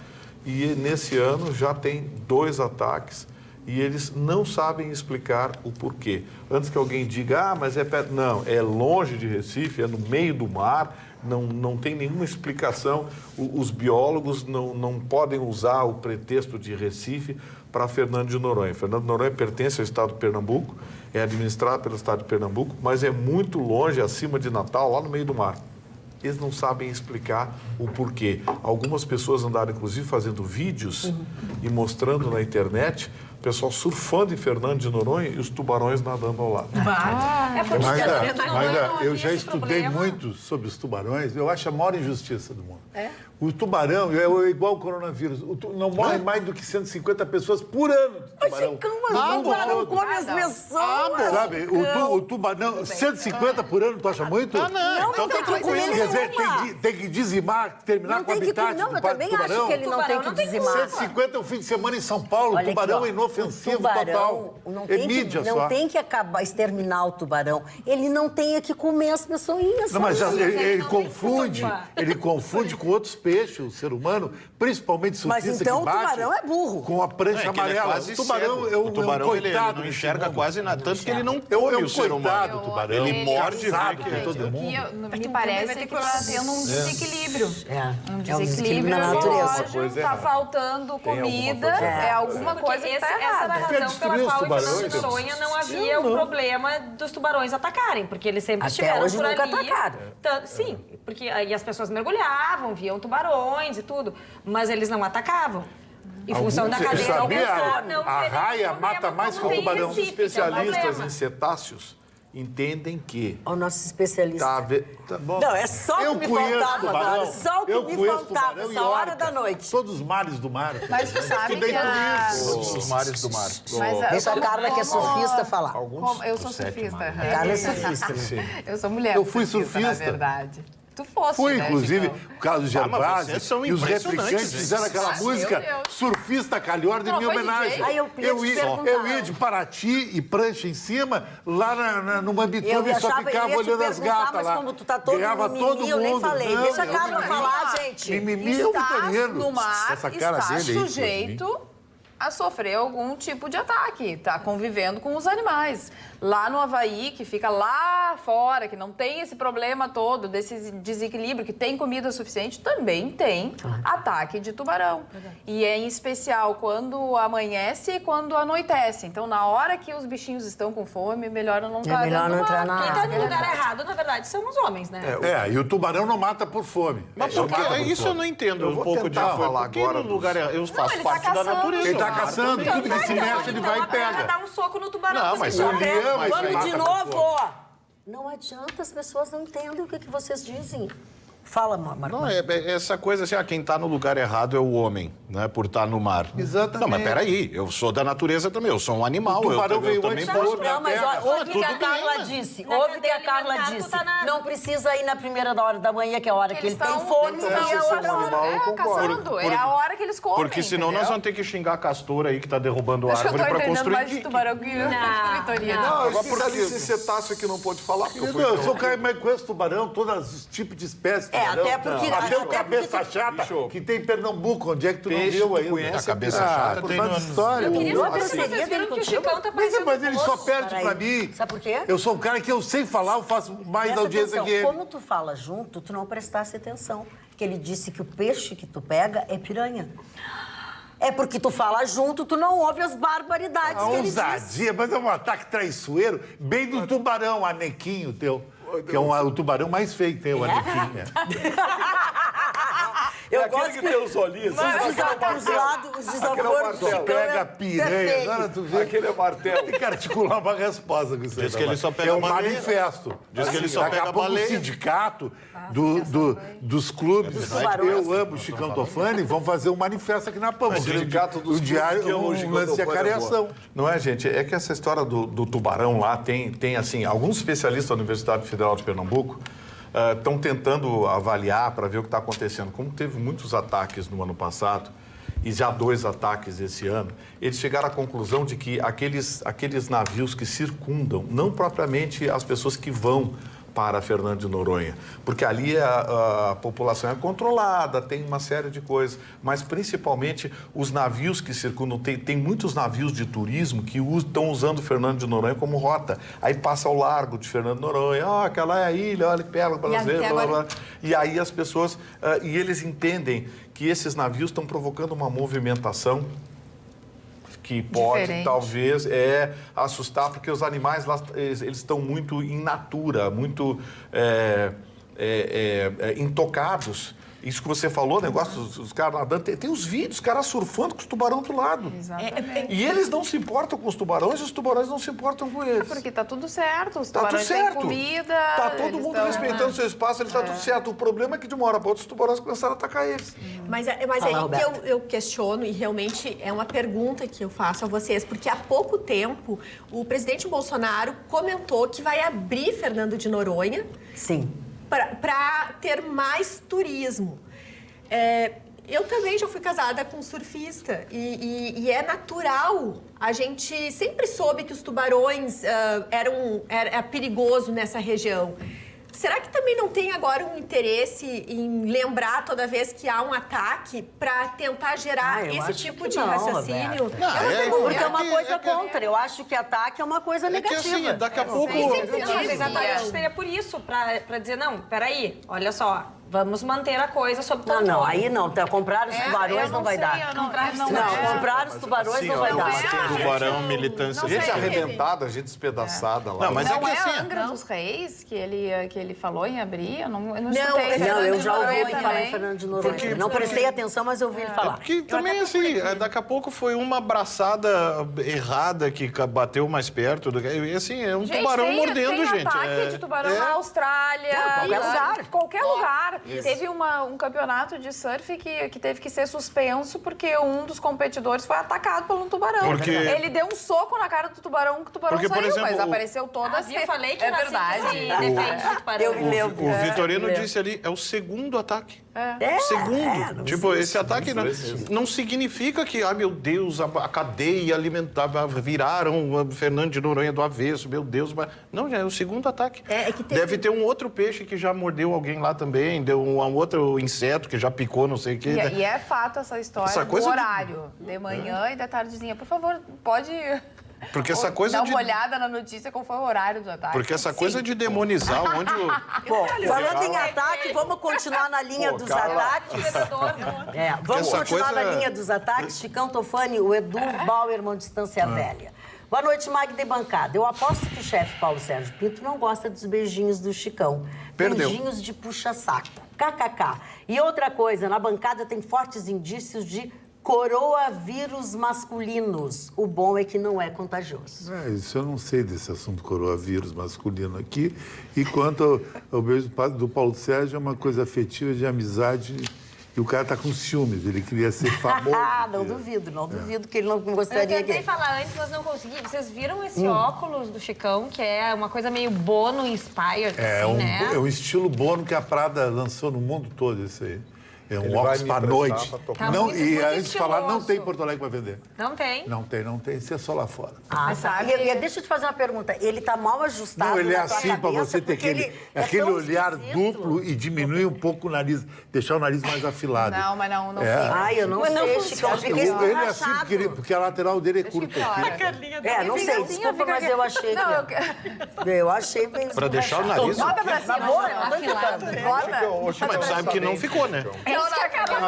e nesse ano já tem 2 ataques. E eles não sabem explicar o porquê. Antes que alguém diga, mas é perto. Não, é longe de Recife, é no meio do mar, não tem nenhuma explicação. Os biólogos não podem usar o pretexto de Recife para Fernando de Noronha. Fernando de Noronha pertence ao estado de Pernambuco, é administrado pelo estado de Pernambuco, mas é muito longe, acima de Natal, lá no meio do mar. Eles não sabem explicar o porquê. Algumas pessoas andaram, inclusive, fazendo vídeos e mostrando na internet O pessoal surfando em Fernando de Noronha e os tubarões nadando ao lado. É porque Magda, eu já esse estudei problema. muito sobre os tubarões. Eu acho a maior injustiça do mundo. O tubarão é igual ao coronavírus. Não morre mais do que 150 pessoas por ano de tubarão. O tubarão come as pessoas. Sabe, o tubarão, 150 por ano, tu acha muito? Não, Então tem que comer Quer dizer, nenhuma. tem que dizimar, terminar Não com o tem que habitat comer. Não, do eu também acho tubarão. que ele não tem que dizimar. 150 é um fim de semana em São Paulo. Olha O tubarão aqui, ó, é inofensivo o tubarão total. Não É tem, mídia que, só. não tem que acabar, exterminar o tubarão. Ele não tem que comer as pessoinhas. Não, mas só isso. ele confunde com outros peixes, o ser humano, principalmente Mas surfista então que bate, o tubarão é burro. com a prancha É que ele é amarela. quase O tubarão cego. é um O tubarão ele coitado não desse enxerga mundo. quase nada, tanto que ele não É come um o ser humano. coitado do tubarão. Ele morde e cansado vê que com todo Aqui, mundo. me parece que está tendo um desequilíbrio. Um Um desequilíbrio desequilíbrio na natureza. ecológico, está faltando comida, coisa é alguma Porque coisa que está essa era a errada. Quer razão pela destruir os qual em Fernando tubarões? de Noronha não havia o problema dos tubarões atacarem, porque eles sempre Até estiveram hoje por nunca ali. atacaram. Sim, porque aí as pessoas mergulhavam, viam tubarões e tudo, mas eles não atacavam. Em função da Alguns- cadeia sabia? alimentar, não A teria raia problema, mata mais como que o tem em tubarão. Recife, que é um Especialistas problema. em cetáceos entendem que... O nosso especialista. Tá bom. Não, é só o que me faltava agora. Só o que me faltava, essa hora da noite. Todos os mares do mar. Mas tu sabe Estudei que tudo isso. Os mares do mar. Deixa a Carla, que é surfista, falar. Eu sou surfista. A Carla é surfista. Eu sou mulher Eu fui surfista, na surfista. verdade. Tu fosse, Fui, né, inclusive, Chicão? o caso mas Gerbasi vocês são e os impressionantes, replicantes hein? fizeram aquela Meu música Deus. Surfista Calhorda em Não, minha foi homenagem. DJ? Aí eu ia te perguntar. Eu ia de Paraty e prancha em cima, lá no Mambituba, e só ficava eu ia te olhando as perguntar, gatas mas lá. como tu tá todo Ganhava mimimi, todo eu nem mundo. falei. Não, Deixa a eu Carla não- falar, gente. Mimimi é um Estás vitorino. no mar, Essa cara estás dele aí, sujeito a sofrer algum tipo de ataque, tá convivendo com os animais. Lá no Havaí, que fica lá fora, que não tem esse problema todo, desse desequilíbrio, que tem comida suficiente, também tem ataque de tubarão. E é em especial quando amanhece e quando anoitece. Então, na hora que os bichinhos estão com fome, melhor não estar melhor não entrar na Quem água. está no lugar errado, na verdade, são os homens, né? É, e o tubarão não mata por fome. Mas Ele por que? mata por Isso eu fome. não entendo Eu um vou pouco de tentar falar Por que agora no lugar eu faço ele tá parte da caçando. natureza. Ele tá o mar caçando, também. tudo que se mexe ele vai e Então, pega. dar um soco no tubarão. Não, você mas sabe? o leão, mas ele Vamos mata de por novo. fome. Não adianta, as pessoas não entendem o que vocês dizem. Fala, Marcos. Não, é essa coisa assim, quem está no lugar errado é o homem, né? Por estar no mar. Exatamente. Não, mas peraí, eu sou da natureza também, eu sou um animal. O tubarão eu veio também antes posso... do homem. Não, mas terra. ouve o que tudo a bem, Carla né? disse. Na Ouve o que cadeia a Carla alimentar, tu disse. tá na- Não precisa ir na primeira hora da manhã, que é a hora que ele tem estão- fome, eles e a estão outra caçando, hora. caçando. É a hora que eles comem, Porque senão nós entendeu? vamos ter que xingar a castora aí que está derrubando a Acho que eu árvore tô para entendendo construir mais de dique. tubarão que Vitorino. Não, Agora, especialista em cetáceo que não pode falar, porque eu fui... Não, eu sou cara, mas conheço tubarão, todos os tipos de espécies de É, tubarão. até porque- Até o até cabeça porque- chata, Bicho, que tem em Pernambuco, onde é que tu peixe, não viu tu ainda? conhece a cabeça Ah, chata por tem faz no- história. Eu queria uma Assim, parceria dele viram que o contigo. Chicão tá Mas ele só perde Peraí. pra mim. Sabe por quê? Eu sou um cara que eu sei falar, eu faço mais Presta audiência atenção, que ele. como tu fala junto, tu não prestasse atenção. Que ele disse que o peixe que tu pega é piranha. É porque tu fala junto, tu não ouve as barbaridades A que ele diz. ousadia, mas é um ataque traiçoeiro, bem do tubarão, anequinho teu. Que é o tubarão mais feio que tem, o anequinho. Eu Aquele gosto que tem os olhinhos. Os desaforos do Só Chicão pega é piranha, feio. agora tu vê. Aquele é martelo. Tem que articular uma resposta com isso aí. Diz que ele só pega É um baleia. manifesto. Diz que ele só daqui pega a pouco baleia. o sindicato dos clubes, tubarões. eu amo Chicão Tofani, vão fazer um manifesto aqui na Pampa. O sindicato dos o diário, clubes que amam o um Chicão lance de Tofani é acareação. boa. Não é, gente? É que essa história do tubarão lá tem assim, alguns especialistas da Universidade Federal de Pernambuco estão tentando avaliar para ver o que está acontecendo. Como teve muitos ataques no ano passado e já 2 ataques esse ano, eles chegaram à conclusão de que aqueles navios que circundam, não propriamente as pessoas que vão para Fernando de Noronha, porque ali a população é controlada, tem uma série de coisas, mas principalmente os navios que circundam, tem muitos navios de turismo que estão usando Fernando de Noronha como rota, aí passa ao largo de Fernando de Noronha, aquela é a ilha, olha que pega, blá, blá, blá. E aí as pessoas, e eles entendem que esses navios estão provocando uma movimentação que pode, Diferente. talvez, assustar, porque os animais lá, eles estão muito in natura, muito intocados Isso que você falou, negócio dos caras nadando, tem os vídeos, os caras surfando com os tubarões do lado. Exatamente. E eles não se importam com os tubarões e os tubarões não se importam com eles. Porque tá tudo certo, os Tá tudo tubarões têm certo. comida. Tá todo eles mundo tão, respeitando né? seu espaço, ele tá tudo certo. O problema é que de uma hora para outra os tubarões começaram a atacar eles. Mas é Fala, aí que Roberta. eu questiono e realmente é uma pergunta que eu faço a vocês, porque há pouco tempo o presidente Bolsonaro comentou que vai abrir Fernando de Noronha Sim. para ter mais turismo. Eu também já fui casada com um surfista e é natural. A gente sempre soube que os tubarões era perigoso nessa região. Será que também não tem agora um interesse em lembrar toda vez que há um ataque para tentar gerar eu esse acho tipo que de não, raciocínio? Roberta. Porque é uma coisa contra. Eu acho que ataque é uma coisa É que negativa. assim, daqui a pouco... Não, exatamente, seria por isso, pra dizer, não, peraí, olha só, vamos manter a coisa sob controle. Não, aí não. Comprar os tubarões eu não vai sei, dar. eu não Comprar os tubarões não vai dar. Tubarão, militância... Gente sei. arrebentada, gente despedaçada lá. Não, mas é Não que é assim... a Angra dos Reis que ele falou em abrir? Eu não Não, escutei. Não, Fernando eu de já ouvi Noronha ele falar em também. Fernando de Noronha. Não prestei atenção, mas eu ouvi ele falar. Porque também, assim, daqui a pouco foi uma abraçada errada que bateu mais perto. E assim, é um Gente, tubarão mordendo, tem gente. ataque de tubarão na Austrália. Não, qualquer lugar. Qualquer lugar. Teve um campeonato de surf que teve que ser suspenso porque um dos competidores foi atacado por um tubarão. Porque- Ele deu um soco na cara do tubarão, que o tubarão Porque, por saiu, exemplo, mas o- apareceu toda Ah, viu? Falei que é nasci verdade. que se defende do tubarão. Eu me lembro. O Vitorino eu me disse ali, é o segundo ataque. É, Segundo. não Tipo, existe. esse ataque não significa que, meu Deus, a cadeia alimentar, viraram o Fernando de Noronha do avesso, meu Deus. Não, já é o segundo ataque. É que teve- Deve ter um outro peixe que já mordeu alguém lá também, deu um outro inseto que já picou, não sei o quê. E é fato essa história Essa do coisa de- horário, de manhã e da tardezinha. Por favor, pode Porque essa coisa dar de... uma olhada na notícia qual foi o horário do ataque. Porque essa coisa de demonizar onde o... Bom, falando em ataque, vamos continuar na linha dos ataques. Vamos Essa continuar coisa- na linha dos ataques. Chicão Tofani, o Edu Bauerman, Distância Velha. Boa noite, Magda e bancada. Eu aposto que o chefe Paulo Sérgio Pinto não gosta dos beijinhos do Chicão. Perdeu. Beijinhos de puxa-saco. KKK. E outra coisa, na bancada tem fortes indícios de coronavírus masculinos. O bom é que não é contagioso. Isso eu não sei desse assunto coronavírus masculino aqui. E quanto ao beijo do Paulo Sérgio, é uma coisa afetiva de amizade. E o cara tá com ciúmes, ele queria ser famoso. Não duvido que ele não Eu gostaria tentei que... falar antes, mas não consegui. Vocês viram esse óculos do Chicão, que é uma coisa meio Bono inspired, É assim, né? um estilo Bono que a Prada lançou no mundo todo, isso aí. É um Ele óculos vai me para emprestar noite. pra tocar. Tá muito Antes de falar, não estiloso. tem em Porto Alegre para vender. Não tem. Não tem, isso é só lá fora. Mas Tá. sabe- E deixa eu te fazer uma pergunta. Ele tá mal ajustado Não, ele é na tua assim para cabeça você ter porque ele é aquele tão olhar esquisito. duplo e diminuir um pouco o nariz, deixar o nariz mais afilado. Não, mas não É. fica. Ai, eu não Mas sei, funciona. Chicão. Eu fiquei Ele é assim esborrachado. porque a lateral dele é curta aqui. Não Fica sei, assim, desculpa, fica mas aqui. eu achei Não, que... Eu achei bem Pra deixar o nariz... Bota pra cima. Na boa, eu não tô afilado. tentando. Bota. Mas sabe que não ficou, né?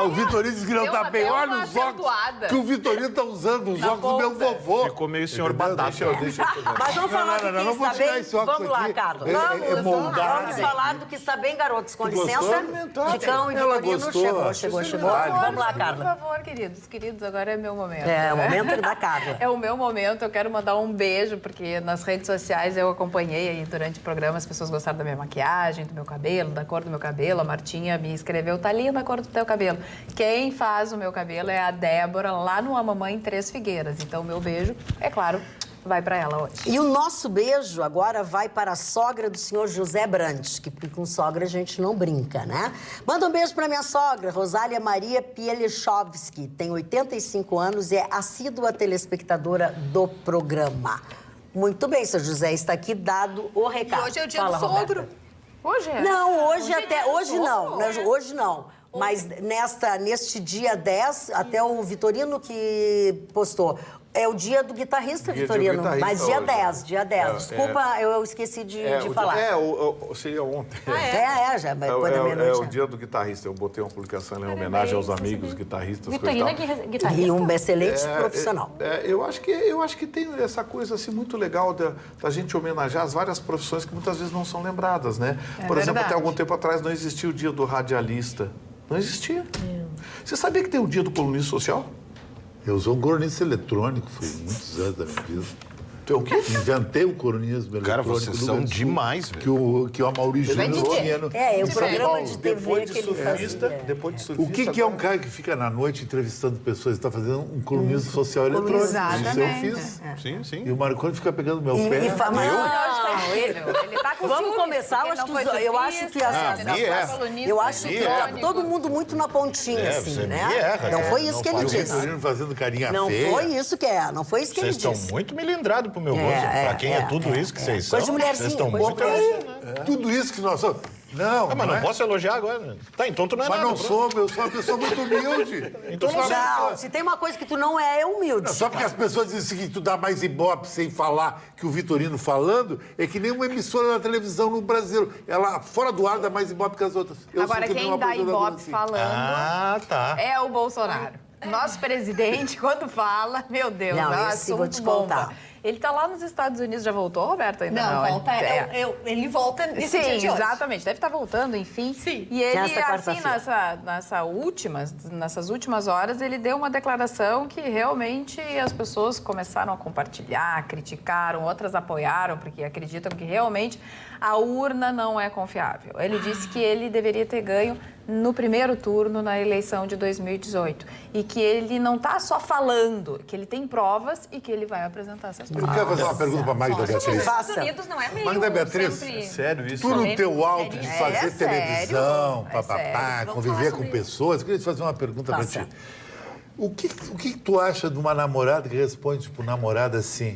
O Vitorino disse que não Deu tá uma- bem. deu Olha uma os óculos acentuada. que o Vitorino tá usando, os óculos do meu vovô. Ficou meio senhor Entendeu? batata. Deixa eu Mas vamos falar do que não vou está tirar bem? esse óculos Vamos lá, aqui. Carlos. É moldado. Vamos falar do que está bem, garotos. Com Tu gostou? licença. Chicão e Ela Vitorino gostou. chegou. Isso é Vamos lá, Por Carla. favor, queridos, agora é meu momento. É, o momento da Carla. É o meu momento, eu quero mandar um beijo, porque nas redes sociais eu acompanhei aí durante o programa, as pessoas gostaram da minha maquiagem, do meu cabelo, da cor do meu cabelo. A Martinha me escreveu, tá linda a cor do teu cabelo. Quem faz o meu cabelo é a Débora, lá no A Mamãe Três Figueiras. Então, meu beijo, é claro, vai pra ela hoje. E o nosso beijo agora vai para a sogra do senhor José Brandes, que com sogra a gente não brinca, né? Manda um beijo para minha sogra, Rosália Maria Pielechovski, tem 85 anos e é assídua telespectadora do programa. Muito bem, seu José, está aqui dado o E recado. hoje é o dia Fala, do sogro. Roberta. Hoje é? Não, hoje é até dia do hoje não, sogro, né? Hoje não. Mas neste dia 10, até o Vitorino que postou. É o dia do guitarrista, Dia do Vitorino. guitarrista mas dia hoje. 10, dia 10. Desculpa, eu esqueci de falar. Seria ontem. Já, mas depois da meia-noite. É o dia do guitarrista. Eu botei uma publicação em homenagem aos amigos guitarristas. coisa e Vitorino tal. é guitarrista. E um excelente profissional. Eu acho que tem essa coisa assim muito legal da gente homenagear as várias profissões que muitas vezes não são lembradas, né? Por exemplo, verdade. até algum tempo atrás não existia o dia do radialista. Não existia. Você sabia que tem o dia do colunista social? Eu sou um cronista eletrônico, foi muitos anos da minha vida. Tu é o quê? Inventei o cronismo eletrônico. Cara, vocês no são Rio Grande do Sul, demais, velho. que o Amaury Júnior tinha no É, o em São programa Paulo. de TV Depois de que ele surfista, fazia. depois de surfista... O que é um agora- cara que fica na noite entrevistando pessoas? Está fazendo um colunismo social eletrônico. Isso eu Exatamente. fiz. Sim, sim. E o Marconi fica pegando meu E pé. Ele tá com Vamos ciúmes, começar, porque eu não acho foi que eu acho que surfista, as- não foi erra. colunista Eu acho que tá eletrônico. todo mundo muito na pontinha, assim, você né? me erra, Não cara. foi isso que ele E o disse. Vitorino fazendo carinha Não feia. foi isso que é, não foi isso que ele Vocês estão disse. muito melindrados pro meu gosto. Pra quem é tudo isso que vocês são, Coisa de mulherzinha, vocês estão coisa de muito... mulherzinha. Tudo isso que nós somos. Não, Ah, mas não é? posso elogiar agora. Né? Tá, então tu não é Mas nada. não pronto. sou, eu sou uma pessoa muito humilde. Então Eu sou uma Não, pessoa- se tem uma coisa que tu não é humilde. Não, só porque as pessoas dizem o seguinte, tu dá mais ibope sem falar que o Vitorino falando, é que nem uma emissora da televisão no Brasil. Ela, fora do ar, dá mais ibope que as outras. Eu Agora, sou que nem quem uma dá apresentadora ibope assim. falando Ah, tá. é o Bolsonaro. Nosso presidente, quando fala, meu Deus, Não, é um esse eu vou te assunto bomba. contar. Ele tá lá nos Estados Unidos, já voltou, Roberto? Ainda não, volta. É. Ele volta nesse dia Sim, de hoje. exatamente. Deve estar voltando, enfim. Sim. E ele, Nessa assim, quarta-feira. nessas últimas horas, ele deu uma declaração que realmente as pessoas começaram a compartilhar, criticaram, outras apoiaram, porque acreditam que realmente a urna não é confiável. Ele disse que ele deveria ter ganho no primeiro turno na eleição de 2018 e que ele não está só falando, que ele tem provas e que ele vai apresentar essas Eu provas. quero fazer uma pergunta para a Magda Nos Beatriz. Estados Faça. Unidos não é meio Magda Beatriz, sempre... Sério isso? Tu no teu alto de É fazer sério, televisão, é papapá, sério. Vamos conviver falar com sobre pessoas, eu queria te fazer uma pergunta para Faça. ti. O que tu acha de uma namorada que responde pro namorado assim,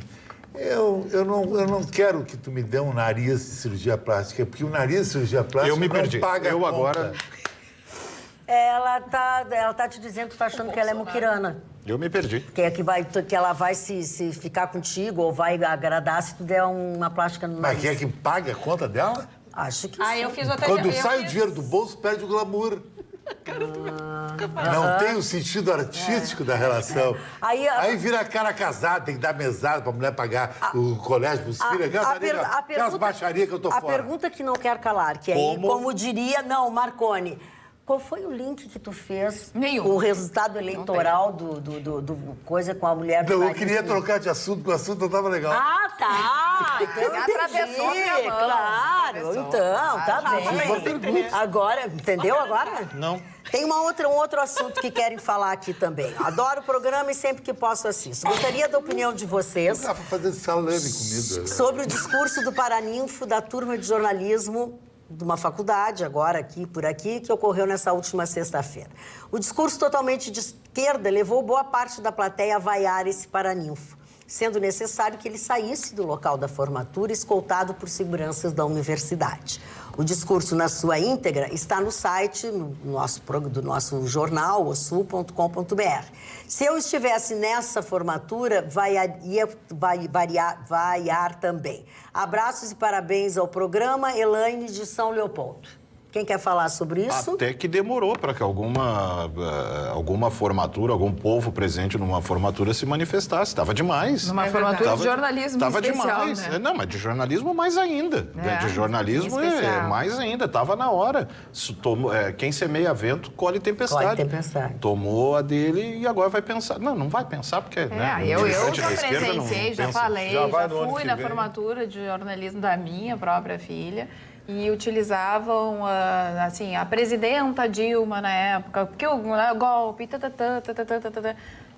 eu não quero que tu me dê um nariz de cirurgia plástica, porque o nariz de cirurgia plástica Eu me não perdi. paga a Eu conta. agora... Ela tá te dizendo que tu tá achando que ela é muquirana. Eu me perdi. Que ela vai se ficar contigo ou vai agradar se tu der uma plástica no Mas nariz. quem é que paga a conta dela? Acho que Ah, sim. eu fiz outra... Quando eu sai o fiz- dinheiro do bolso, perde o glamour. Não tem o sentido artístico da relação. Aí, Vira cara casada, tem que dar mesada pra mulher pagar o colégio pros filhos. Aquelas baixarias que eu tô a fora. pergunta que não quer calar, que aí, como diria... Não, Marconi, qual foi o link que tu fez Nenhum. com o resultado eleitoral do coisa com a mulher do Não, eu nariz? queria trocar de assunto, porque o assunto não tava legal. Ah, tá! Então eu Atravessou a minha entendi, mão. claro. Atravessou. Então, tá uma bem. pergunta. Agora, entendeu agora? Não. Tem um outro assunto que querem falar aqui também. Adoro o programa e sempre que posso assisto. Gostaria da opinião de vocês Dá pra fazer salame comigo. sobre o discurso do paraninfo da turma de jornalismo de uma faculdade, agora aqui, por aqui, que ocorreu nessa última sexta-feira. O discurso totalmente de esquerda levou boa parte da plateia a vaiar esse paraninfo, sendo necessário que ele saísse do local da formatura escoltado por seguranças da universidade. O discurso, na sua íntegra, está no site do nosso jornal, osul.com.br. Se eu estivesse nessa formatura, ia vaiar também. Abraços e parabéns ao programa, Elaine de São Leopoldo. Quem quer falar sobre isso? Até que demorou para que alguma formatura, algum povo presente numa formatura se manifestasse. Estava demais. Numa formatura de jornalismo Tava especial, demais. né? Não, mas de jornalismo mais ainda. É, De jornalismo especial. mais ainda. Estava na hora. Quem semeia vento, colhe tempestade. Colhe tempestade. Tomou a dele e agora vai pensar. Não vai pensar porque... Eu militante já da esquerda não presenciei, já pensa. falei, Já vai já no ano fui que na vem. formatura de jornalismo da minha própria filha e utilizavam, assim, a presidenta Dilma na época, porque o golpe,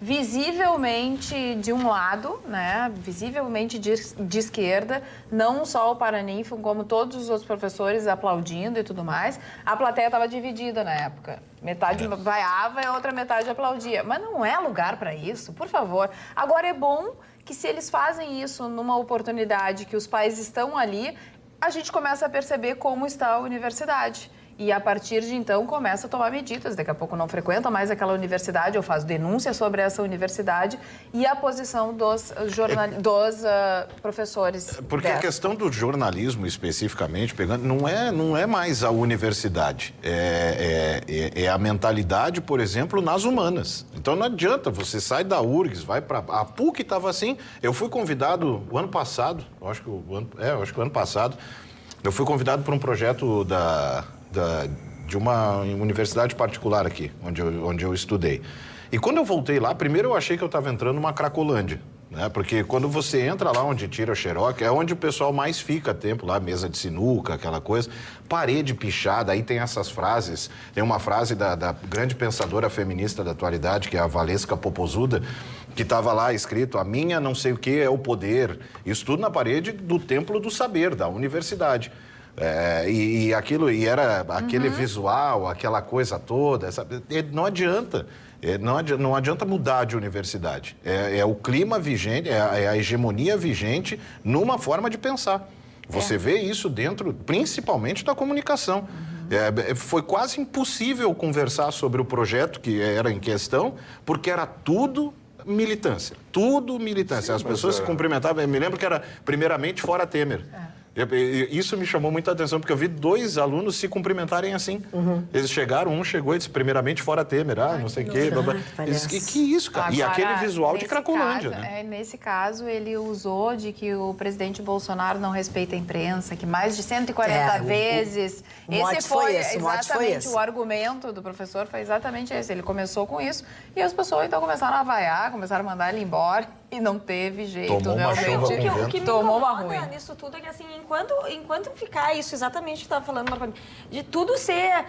visivelmente de um lado, né, visivelmente de esquerda, não só o paraninfo, como todos os outros professores aplaudindo e tudo mais. A plateia estava dividida na época. Metade vaiava e a outra metade aplaudia. Mas não é lugar para isso, por favor. Agora é bom que se eles fazem isso numa oportunidade que os pais estão ali, a gente começa a perceber como está a universidade. E a partir de então começa a tomar medidas. Daqui a pouco não frequenta mais aquela universidade, eu faço denúncia sobre essa universidade e a posição dos professores. Porque a questão do jornalismo especificamente, pegando, não é mais a universidade. É a mentalidade, por exemplo, nas humanas. Então não adianta, você sai da URGS, vai para a PUC estava assim. Eu fui convidado o ano passado, acho que o ano passado, eu fui convidado para um projeto de uma universidade particular aqui, onde eu estudei. E quando eu voltei lá, primeiro eu achei que eu estava entrando numa Cracolândia. Né? Porque quando você entra lá onde tira o xerox, é onde o pessoal mais fica tempo lá, mesa de sinuca, aquela coisa, parede pichada, aí tem essas frases, tem uma frase da grande pensadora feminista da atualidade, que é a Valesca Popozuda, que estava lá escrito, a minha não sei o que é o poder, isso tudo na parede do Templo do Saber, da universidade. E era aquele visual, aquela coisa toda, sabe? Não adianta. Não adianta mudar de universidade. É o clima vigente, é a hegemonia vigente numa forma de pensar. Você vê isso dentro, principalmente da comunicação. Foi quase impossível conversar sobre o projeto que era em questão, porque era tudo militância. Tudo militância. As pessoas se cumprimentavam. Eu me lembro que era primeiramente fora Temer. Isso me chamou muita atenção, porque eu vi 2 alunos se cumprimentarem assim. Eles chegaram, um chegou e disse, primeiramente fora Temer, não sei o quê. Que isso, cara? Agora, e aquele visual de Cracolândia, caso, né? Nesse caso, ele usou de que o presidente Bolsonaro não respeita a imprensa, que mais de 140 vezes... Esse foi exatamente o argumento do professor, foi exatamente esse. Ele começou com isso e as pessoas então começaram a vaiar, começaram a mandar ele embora e não teve jeito. Tomou uma chuva com vento. O que me Tomou uma incomoda ruim. nisso tudo é que, assim, enquanto ficar isso, exatamente o que estava falando, Marconi, de tudo ser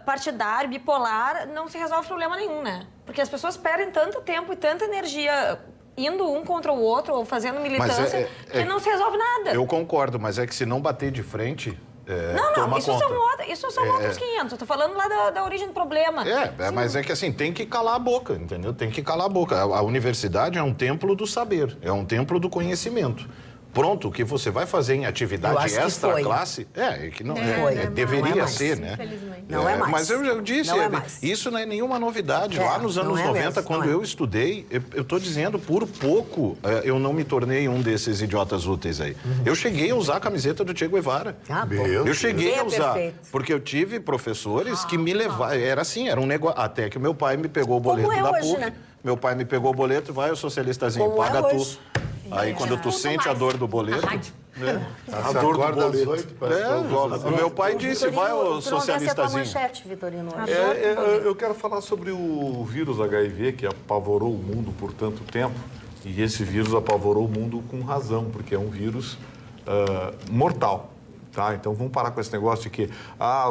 partidário, bipolar, não se resolve problema nenhum, né? Porque as pessoas perdem tanto tempo e tanta energia indo um contra o outro ou fazendo militância que não se resolve nada. Eu concordo, mas é que se não bater de frente... Isso são outros 500. Eu tô falando lá da origem do problema. Mas é que assim, tem que calar a boca, entendeu? Tem que calar a boca. A universidade é um templo do saber, é um templo do conhecimento. Pronto, o que você vai fazer em atividade extra classe, deveria ser, né? Não é mais. Mas eu disse, isso não é nenhuma novidade. Lá nos anos 90, quando eu estudei, eu estou dizendo, por pouco, eu não me tornei um desses idiotas úteis aí. Eu cheguei a usar a camiseta do Che Guevara. Eu cheguei a usar, porque eu tive professores que me levaram, era assim, era um negócio, até que meu pai me pegou o boleto da PUC. Né? Meu pai me pegou o boleto, vai o socialistazinho, paga tu. Aí quando tu sente a dor do boleto... A dor do boleto. O meu pai disse, vai o socialistazinho. Manchete, Vitorino. Eu quero falar sobre o vírus HIV, que apavorou o mundo por tanto tempo. E esse vírus apavorou o mundo com razão, porque é um vírus mortal. Tá? Então vamos parar com esse negócio de que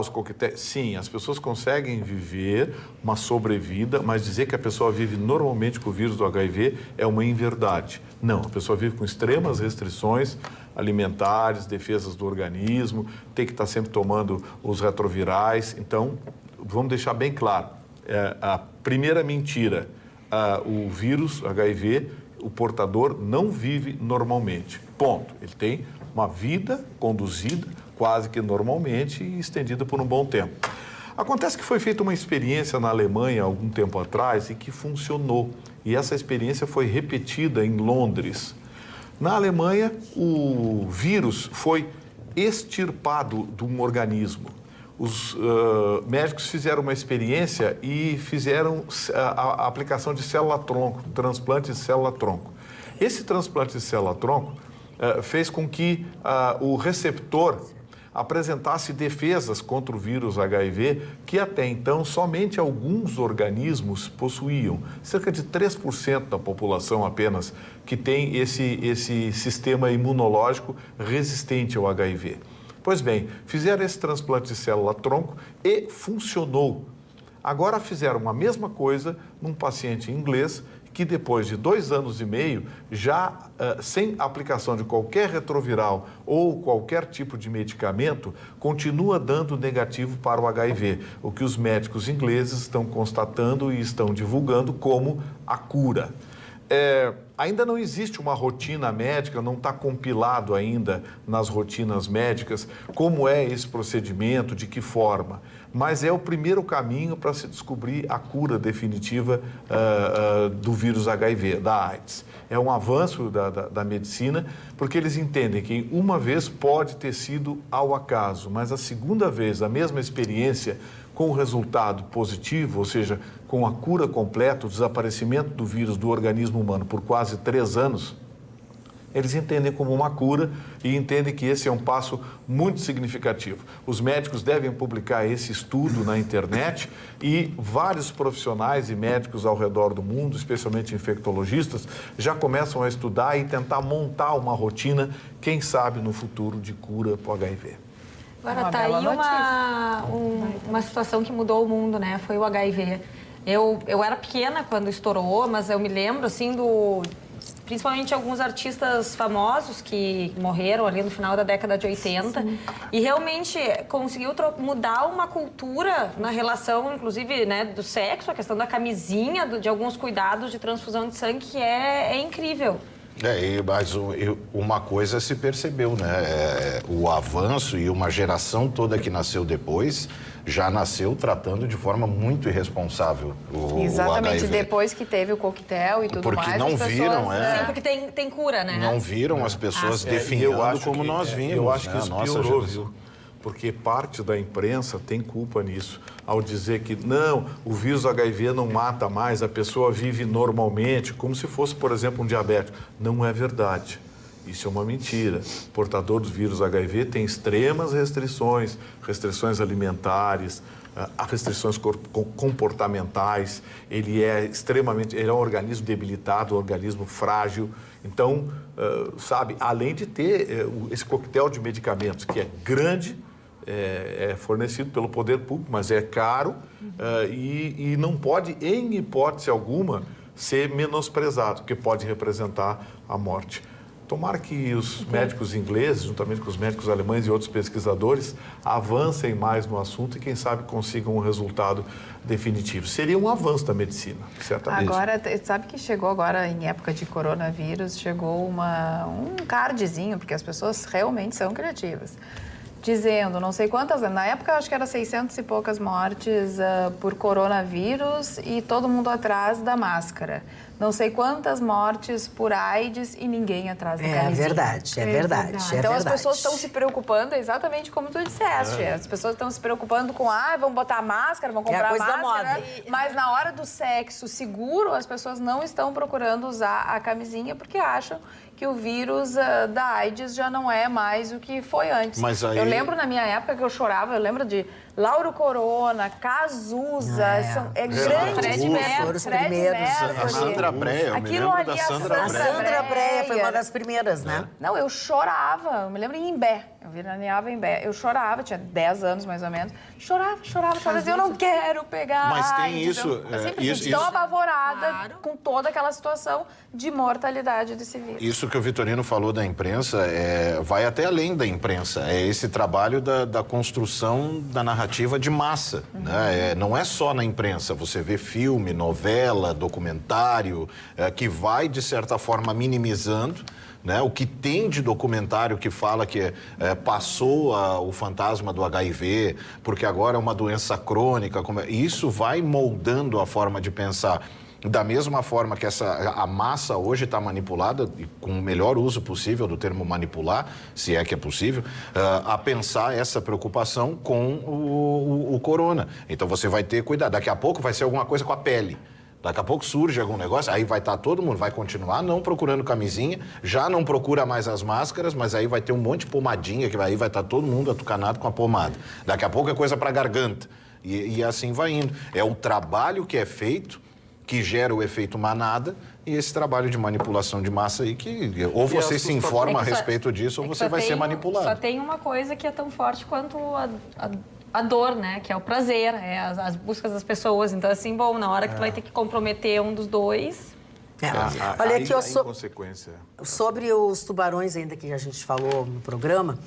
os coquetéis... Sim, as pessoas conseguem viver uma sobrevida, mas dizer que a pessoa vive normalmente com o vírus do HIV é uma inverdade. Não, a pessoa vive com extremas restrições alimentares, defesas do organismo, tem que estar sempre tomando os retrovirais. Então, vamos deixar bem claro, a primeira mentira, o vírus HIV, o portador não vive normalmente. Ponto. Ele tem uma vida conduzida quase que normalmente e estendida por um bom tempo. Acontece que foi feita uma experiência na Alemanha há algum tempo atrás e que funcionou. E essa experiência foi repetida em Londres. Na Alemanha, o vírus foi extirpado de um organismo. Os médicos fizeram uma experiência e fizeram a aplicação de célula-tronco, transplante de célula-tronco. Esse transplante de célula-tronco fez com que o receptor apresentasse defesas contra o vírus HIV que até então somente alguns organismos possuíam. Cerca de 3% da população apenas que tem esse sistema imunológico resistente ao HIV. Pois bem, fizeram esse transplante de célula-tronco e funcionou. Agora fizeram a mesma coisa num paciente inglês que depois de 2 anos e meio, já sem aplicação de qualquer retroviral ou qualquer tipo de medicamento, continua dando negativo para o HIV, o que os médicos ingleses estão constatando e estão divulgando como a cura. Ainda não existe uma rotina médica, não está compilado ainda nas rotinas médicas como é esse procedimento, de que forma. Mas é o primeiro caminho para se descobrir a cura definitiva do vírus HIV, da AIDS. É um avanço da medicina, porque eles entendem que uma vez pode ter sido ao acaso, mas a segunda vez, a mesma experiência, com o resultado positivo, ou seja, com a cura completa, o desaparecimento do vírus do organismo humano por quase 3 anos, eles entendem como uma cura e entendem que esse é um passo muito significativo. Os médicos devem publicar esse estudo na internet e vários profissionais e médicos ao redor do mundo, especialmente infectologistas, já começam a estudar e tentar montar uma rotina, quem sabe no futuro, de cura para o HIV. Agora tá aí uma situação que mudou o mundo, né? Foi o HIV. Eu era pequena quando estourou, mas eu me lembro, assim, principalmente alguns artistas famosos que morreram ali no final da década de 80. Sim. E realmente conseguiu mudar uma cultura na relação, inclusive, né, do sexo, a questão da camisinha, de alguns cuidados de transfusão de sangue, que é incrível. Mas uma coisa se percebeu, né? O avanço e uma geração toda que nasceu depois já nasceu tratando de forma muito irresponsável Exatamente, o HIV. Depois que teve o coquetel e tudo porque mais. Não viram, Sim, porque tem cura, né? Não viram as pessoas definhando como nós vimos. Eu acho né? que isso piorou, viu? Porque parte da imprensa tem culpa nisso, ao dizer que não, o vírus HIV não mata mais, a pessoa vive normalmente, como se fosse, por exemplo, um diabético. Não é verdade. Isso é uma mentira. O portador do vírus HIV tem extremas restrições alimentares, restrições comportamentais, ele é um organismo debilitado, um organismo frágil. Então, além de ter esse coquetel de medicamentos, que é grande, é fornecido pelo poder público, mas é caro e não pode, em hipótese alguma, ser menosprezado, porque pode representar a morte. Tomara que os médicos ingleses, juntamente com os médicos alemães e outros pesquisadores, avancem mais no assunto e, quem sabe, consigam um resultado definitivo. Seria um avanço da medicina, certamente. Agora, sabe que chegou agora, em época de coronavírus, chegou um cardzinho, porque as pessoas realmente são criativas, dizendo, não sei quantas, na época acho que era 600 e poucas mortes por coronavírus e todo mundo atrás da máscara. Não sei quantas mortes por AIDS e ninguém atrás da camisinha. É verdade. Então as pessoas estão se preocupando exatamente como tu disseste. As pessoas estão se preocupando com, vamos botar máscara, vamos comprar coisa máscara. da moda. Mas na hora do sexo seguro, as pessoas não estão procurando usar a camisinha porque acham que o vírus da AIDS já não é mais o que foi antes. Mas aí... Eu lembro na minha época que eu chorava, eu lembro de Lauro Corona, Cazuza, grande Fred Mercury, os primeiros. A Sandra Breia, eu me lembro da Sandra Breia. A Sandra Breia foi uma das primeiras, né? Não, eu chorava, eu me lembro em Imbé, eu veraneava em Imbé, eu chorava, tinha 10 anos mais ou menos, chorava, eu não quero pegar. Mas tem AIDS, isso... Eu sempre fui tão apavorada com toda aquela situação de mortalidade desse vírus. Isso que o Vitorino falou da imprensa vai até além da imprensa, é esse trabalho da construção da narrativa de massa, né? Não é só na imprensa, você vê filme, novela, documentário, que vai, de certa forma, minimizando, né? O que tem de documentário que fala que passou o fantasma do HIV, porque agora é uma doença crônica, isso vai moldando a forma de pensar. Da mesma forma que a massa hoje está manipulada, com o melhor uso possível do termo manipular, se é que é possível, a pensar essa preocupação com o corona. Então você vai ter cuidado. Daqui a pouco vai ser alguma coisa com a pele. Daqui a pouco surge algum negócio, aí vai estar todo mundo, vai continuar não procurando camisinha, já não procura mais as máscaras, mas aí vai ter um monte de pomadinha, que aí vai estar todo mundo atucanado com a pomada. Daqui a pouco é coisa para garganta. E assim vai indo. É o trabalho que é feito que gera o efeito manada e esse trabalho de manipulação de massa aí que ou você se informa a respeito disso ou você vai ser manipulado. Só tem uma coisa que é tão forte quanto a dor, né? Que é o prazer, as buscas das pessoas. Então, assim, bom, na hora que tu vai ter que comprometer um dos dois... Olha aqui, consequência. Sobre os tubarões, ainda que a gente falou no programa,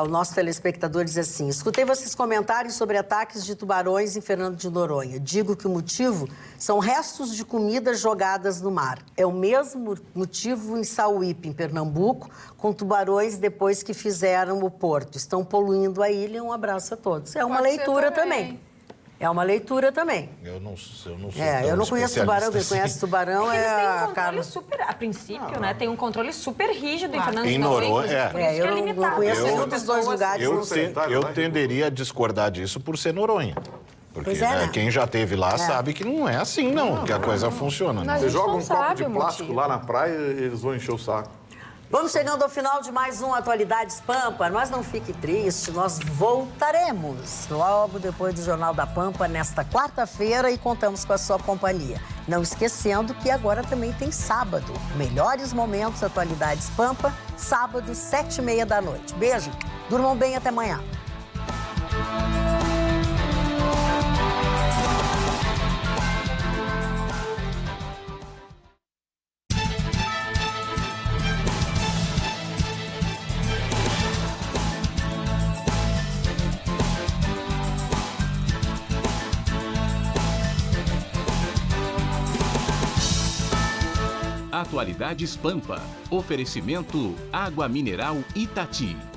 o nosso telespectador diz assim: escutei vocês comentarem sobre ataques de tubarões em Fernando de Noronha. Digo que o motivo são restos de comida jogadas no mar. É o mesmo motivo em Sauípe, em Pernambuco, com tubarões depois que fizeram o porto. Estão poluindo a ilha. Um abraço a todos. É uma leitura também. É uma leitura também. Eu não sou eu não conheço tubarão, quem conhece tubarão eles é têm um a controle super, a princípio, né? Tem um controle super rígido em Fernando de Em Noronha. Noronha, eu não conheço nenhum dos dois lugares. Eu tenderia a discordar disso por ser Noronha. Porque quem já esteve lá sabe que não é assim, não, que a coisa funciona. Você joga um copo de plástico lá na praia e eles vão encher o saco. Vamos chegando ao final de mais um Atualidades Pampa, mas não fique triste, nós voltaremos logo depois do Jornal da Pampa nesta quarta-feira e contamos com a sua companhia. Não esquecendo que agora também tem sábado, melhores momentos Atualidades Pampa, sábado, 7h30 da noite. Beijo, durmam bem, até amanhã. Atualidades Pampa. Oferecimento Água Mineral Itati.